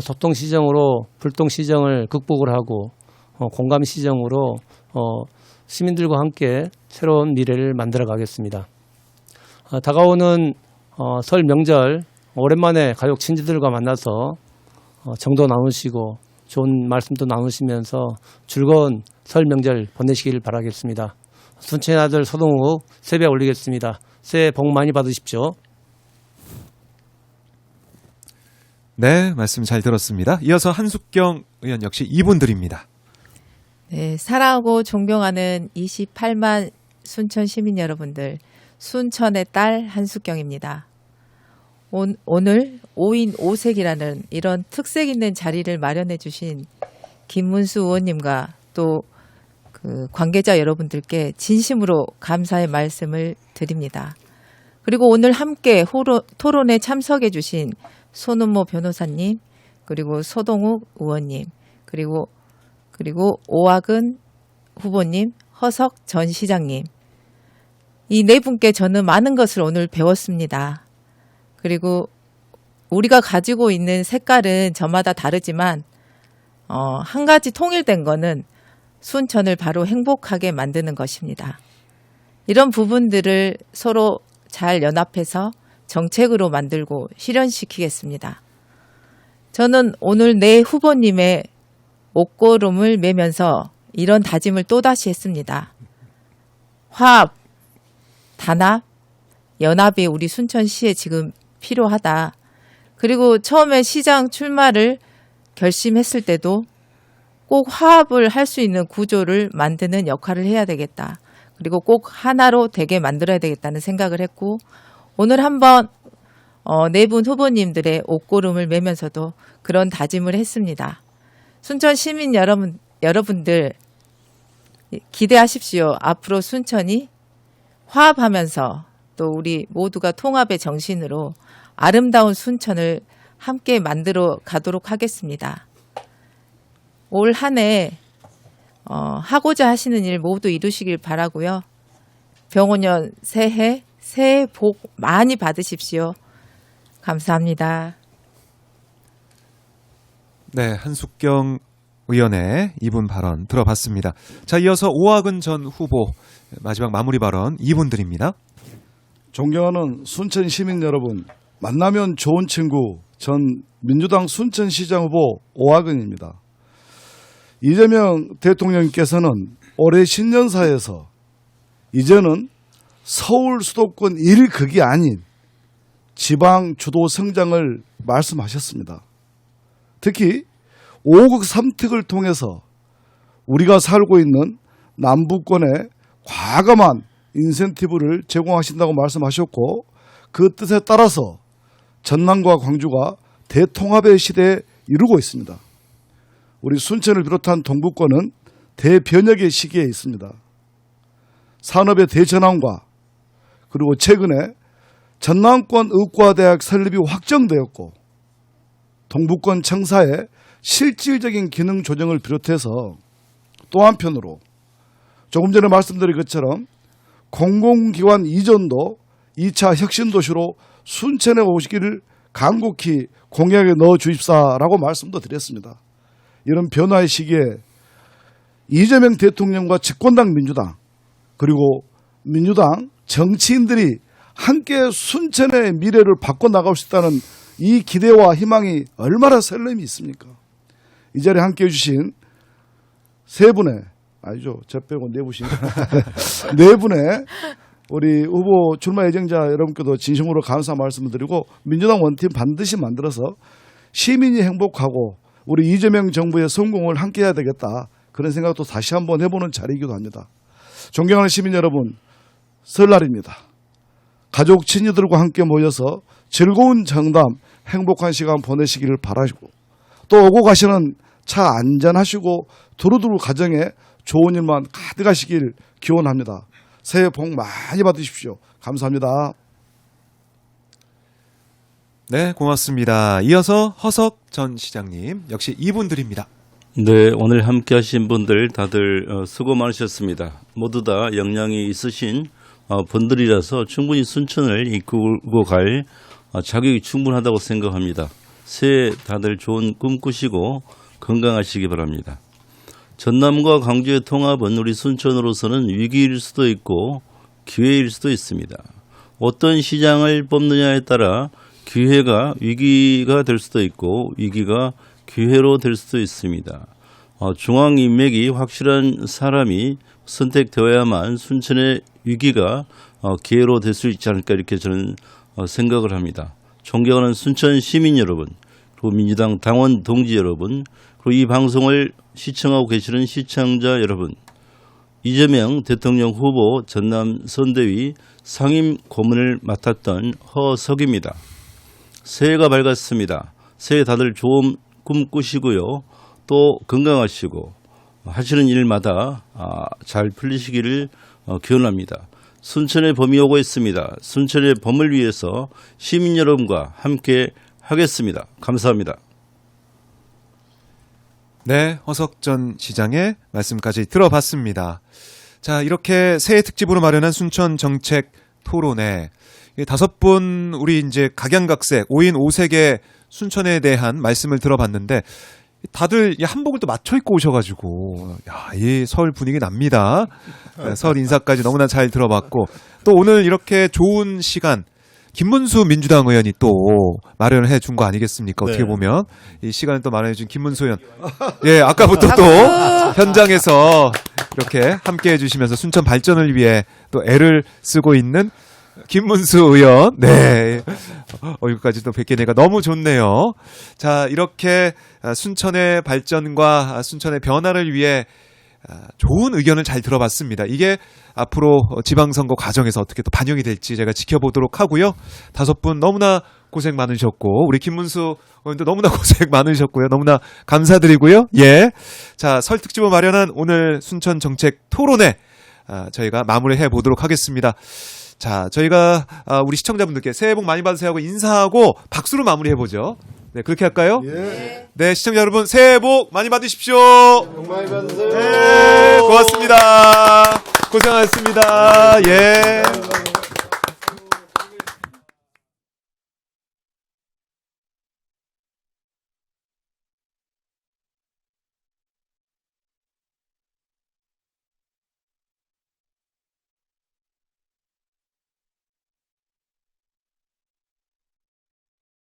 소통시정으로 불통시정을 극복을 하고 공감시정으로 시민들과 함께 새로운 미래를 만들어 가겠습니다. 다가오는 설 명절 오랜만에 가족 친지들과 만나서 정도 나누시고 좋은 말씀도 나누시면서 즐거운 설 명절 보내시길 바라겠습니다. 순천의 아들 서동욱 세배 올리겠습니다. 새해 복 많이 받으십시오. 네, 말씀 잘 들었습니다. 이어서 한숙경 의원 역시 2분 드립니다. 네, 사랑하고 존경하는 28만 순천 시민 여러분들, 순천의 딸 한숙경입니다. 오늘 5인 5색이라는 이런 특색 있는 자리를 마련해 주신 김문수 의원님과 또 그 관계자 여러분들께 진심으로 감사의 말씀을 드립니다. 그리고 오늘 함께 토론에 참석해 주신 손은모 변호사님, 그리고 서동욱 의원님, 그리고 오학은 후보님, 허석 전 시장님, 이 네 분께 저는 많은 것을 오늘 배웠습니다. 그리고 우리가 가지고 있는 색깔은 저마다 다르지만 한 가지 통일된 거는 순천을 바로 행복하게 만드는 것입니다. 이런 부분들을 서로 잘 연합해서 정책으로 만들고 실현시키겠습니다. 저는 오늘 네 후보님의 목걸음을 매면서 이런 다짐을 또다시 했습니다. 화합, 단합, 연합이 우리 순천시에 지금 필요하다. 그리고 처음에 시장 출마를 결심했을 때도 꼭 화합을 할 수 있는 구조를 만드는 역할을 해야 되겠다. 그리고 꼭 하나로 되게 만들어야 되겠다는 생각을 했고, 오늘 한번 네 분 후보님들의 옷고름을 매면서도 그런 다짐을 했습니다. 순천 시민 여러분들 기대하십시오. 앞으로 순천이 화합하면서 또 우리 모두가 통합의 정신으로 아름다운 순천을 함께 만들어 가도록 하겠습니다. 올 한 해 하고자 하시는 일 모두 이루시길 바라고요. 병원년 새해 복 많이 받으십시오. 감사합니다. 네, 한숙경 의원의 2분 발언 들어봤습니다. 자, 이어서 오학은 전 후보 마지막 마무리 발언 2분 드립니다. 존경하는 순천 시민 여러분, 만나면 좋은 친구 전 민주당 순천시장 후보 오학은입니다. 이재명 대통령께서는 올해 신년사에서 이제는 서울 수도권 1극이 아닌 지방 주도 성장을 말씀하셨습니다. 특히 5극 3특을 통해서 우리가 살고 있는 남부권에 과감한 인센티브를 제공하신다고 말씀하셨고, 그 뜻에 따라서 전남과 광주가 대통합의 시대에 이르고 있습니다. 우리 순천을 비롯한 동부권은 대변혁의 시기에 있습니다. 산업의 대전환과 그리고 최근에 전남권 의과대학 설립이 확정되었고, 동부권 청사의 실질적인 기능 조정을 비롯해서 또 한편으로 조금 전에 말씀드린 것처럼 공공기관 이전도 2차 혁신도시로 순천에 오시기를 간곡히 공약에 넣어 주십사라고 말씀도 드렸습니다. 이런 변화의 시기에 이재명 대통령과 집권당 민주당 그리고 민주당 정치인들이 함께 순천의 미래를 바꿔나갈 수 있다는 이 기대와 희망이 얼마나 설렘이 있습니까? 이 자리에 함께해 주신 세 분의, 아니죠, 저 빼고 네 분의 우리 후보 출마 예정자 여러분께도 진심으로 감사 말씀을 드리고 민주당 원팀 반드시 만들어서 시민이 행복하고 우리 이재명 정부의 성공을 함께 해야 되겠다. 그런 생각도 다시 한번 해보는 자리이기도 합니다. 존경하는 시민 여러분, 설날입니다. 가족 친지들과 함께 모여서 즐거운 정담, 행복한 시간 보내시기를 바라시고 또 오고 가시는 차 안전하시고 두루두루 가정에 좋은 일만 가득하시길 기원합니다. 새해 복 많이 받으십시오. 감사합니다. 네, 고맙습니다. 이어서 허석 전 시장님 역시 2분 드립니다. 네, 오늘 함께 하신 분들 다들 수고 많으셨습니다. 모두 다 역량이 있으신 분들이라서 충분히 순천을 이끌고 갈 자격이 충분하다고 생각합니다. 새해 다들 좋은 꿈 꾸시고 건강하시기 바랍니다. 전남과 광주의 통합은 우리 순천으로서는 위기일 수도 있고 기회일 수도 있습니다. 어떤 시장을 뽑느냐에 따라 기회가 위기가 될 수도 있고 위기가 기회로 될 수도 있습니다. 중앙 인맥이 확실한 사람이 선택되어야만 순천의 위기가 기회로 될 수 있지 않을까 이렇게 저는 생각을 합니다. 존경하는 순천 시민 여러분, 그리고 민주당 당원 동지 여러분, 그리고 이 방송을 시청하고 계시는 시청자 여러분, 이재명 대통령 후보 전남 선대위 상임 고문을 맡았던 허석입니다. 새해가 밝았습니다. 새해 다들 좋은 꿈 꾸시고요. 또 건강하시고 하시는 일마다 잘 풀리시기를 기원합니다. 순천의 봄이 오고 있습니다. 순천의 봄을 위해서 시민 여러분과 함께 하겠습니다. 감사합니다. 네, 허석 전 시장의 말씀까지 들어봤습니다. 자, 이렇게 새해 특집으로 마련한 순천 정책 토론회. 5분 우리 이제 각양각색 5인 5색의 순천에 대한 말씀을 들어봤는데 다들 이 한복을 또 맞춰 입고 오셔가지고 이 설 분위기 납니다. 설 인사까지 너무나 잘 들어봤고 또 오늘 이렇게 좋은 시간 김문수 민주당 의원이 또 마련을 해준 거 아니겠습니까? 어떻게 네. 보면 이 시간을 또 마련해준 김문수 의원. 예, 아까부터 또 현장에서 이렇게 함께 해주시면서 순천 발전을 위해 또 애를 쓰고 있는 김문수 의원. 네. 여기까지 또 뵙게 되니까 너무 좋네요. 자, 이렇게 순천의 발전과 순천의 변화를 위해 좋은 의견을 잘 들어봤습니다. 이게 앞으로 지방선거 과정에서 어떻게 또 반영이 될지 제가 지켜보도록 하고요. 5분 너무나 고생 많으셨고 우리 김문수 의원도 너무나 고생 많으셨고요. 너무나 감사드리고요. 예. 자, 설 특집을 마련한 오늘 순천 정책 토론회 저희가 마무리해 보도록 하겠습니다. 자, 저희가 우리 시청자분들께 새해 복 많이 받으세요 하고 인사하고 박수로 마무리해보죠. 네, 그렇게 할까요? 예. 네, 시청자 여러분 새해 복 많이 받으십시오. 복 많이 받으세요. 네, 고맙습니다. 고생하셨습니다. 예.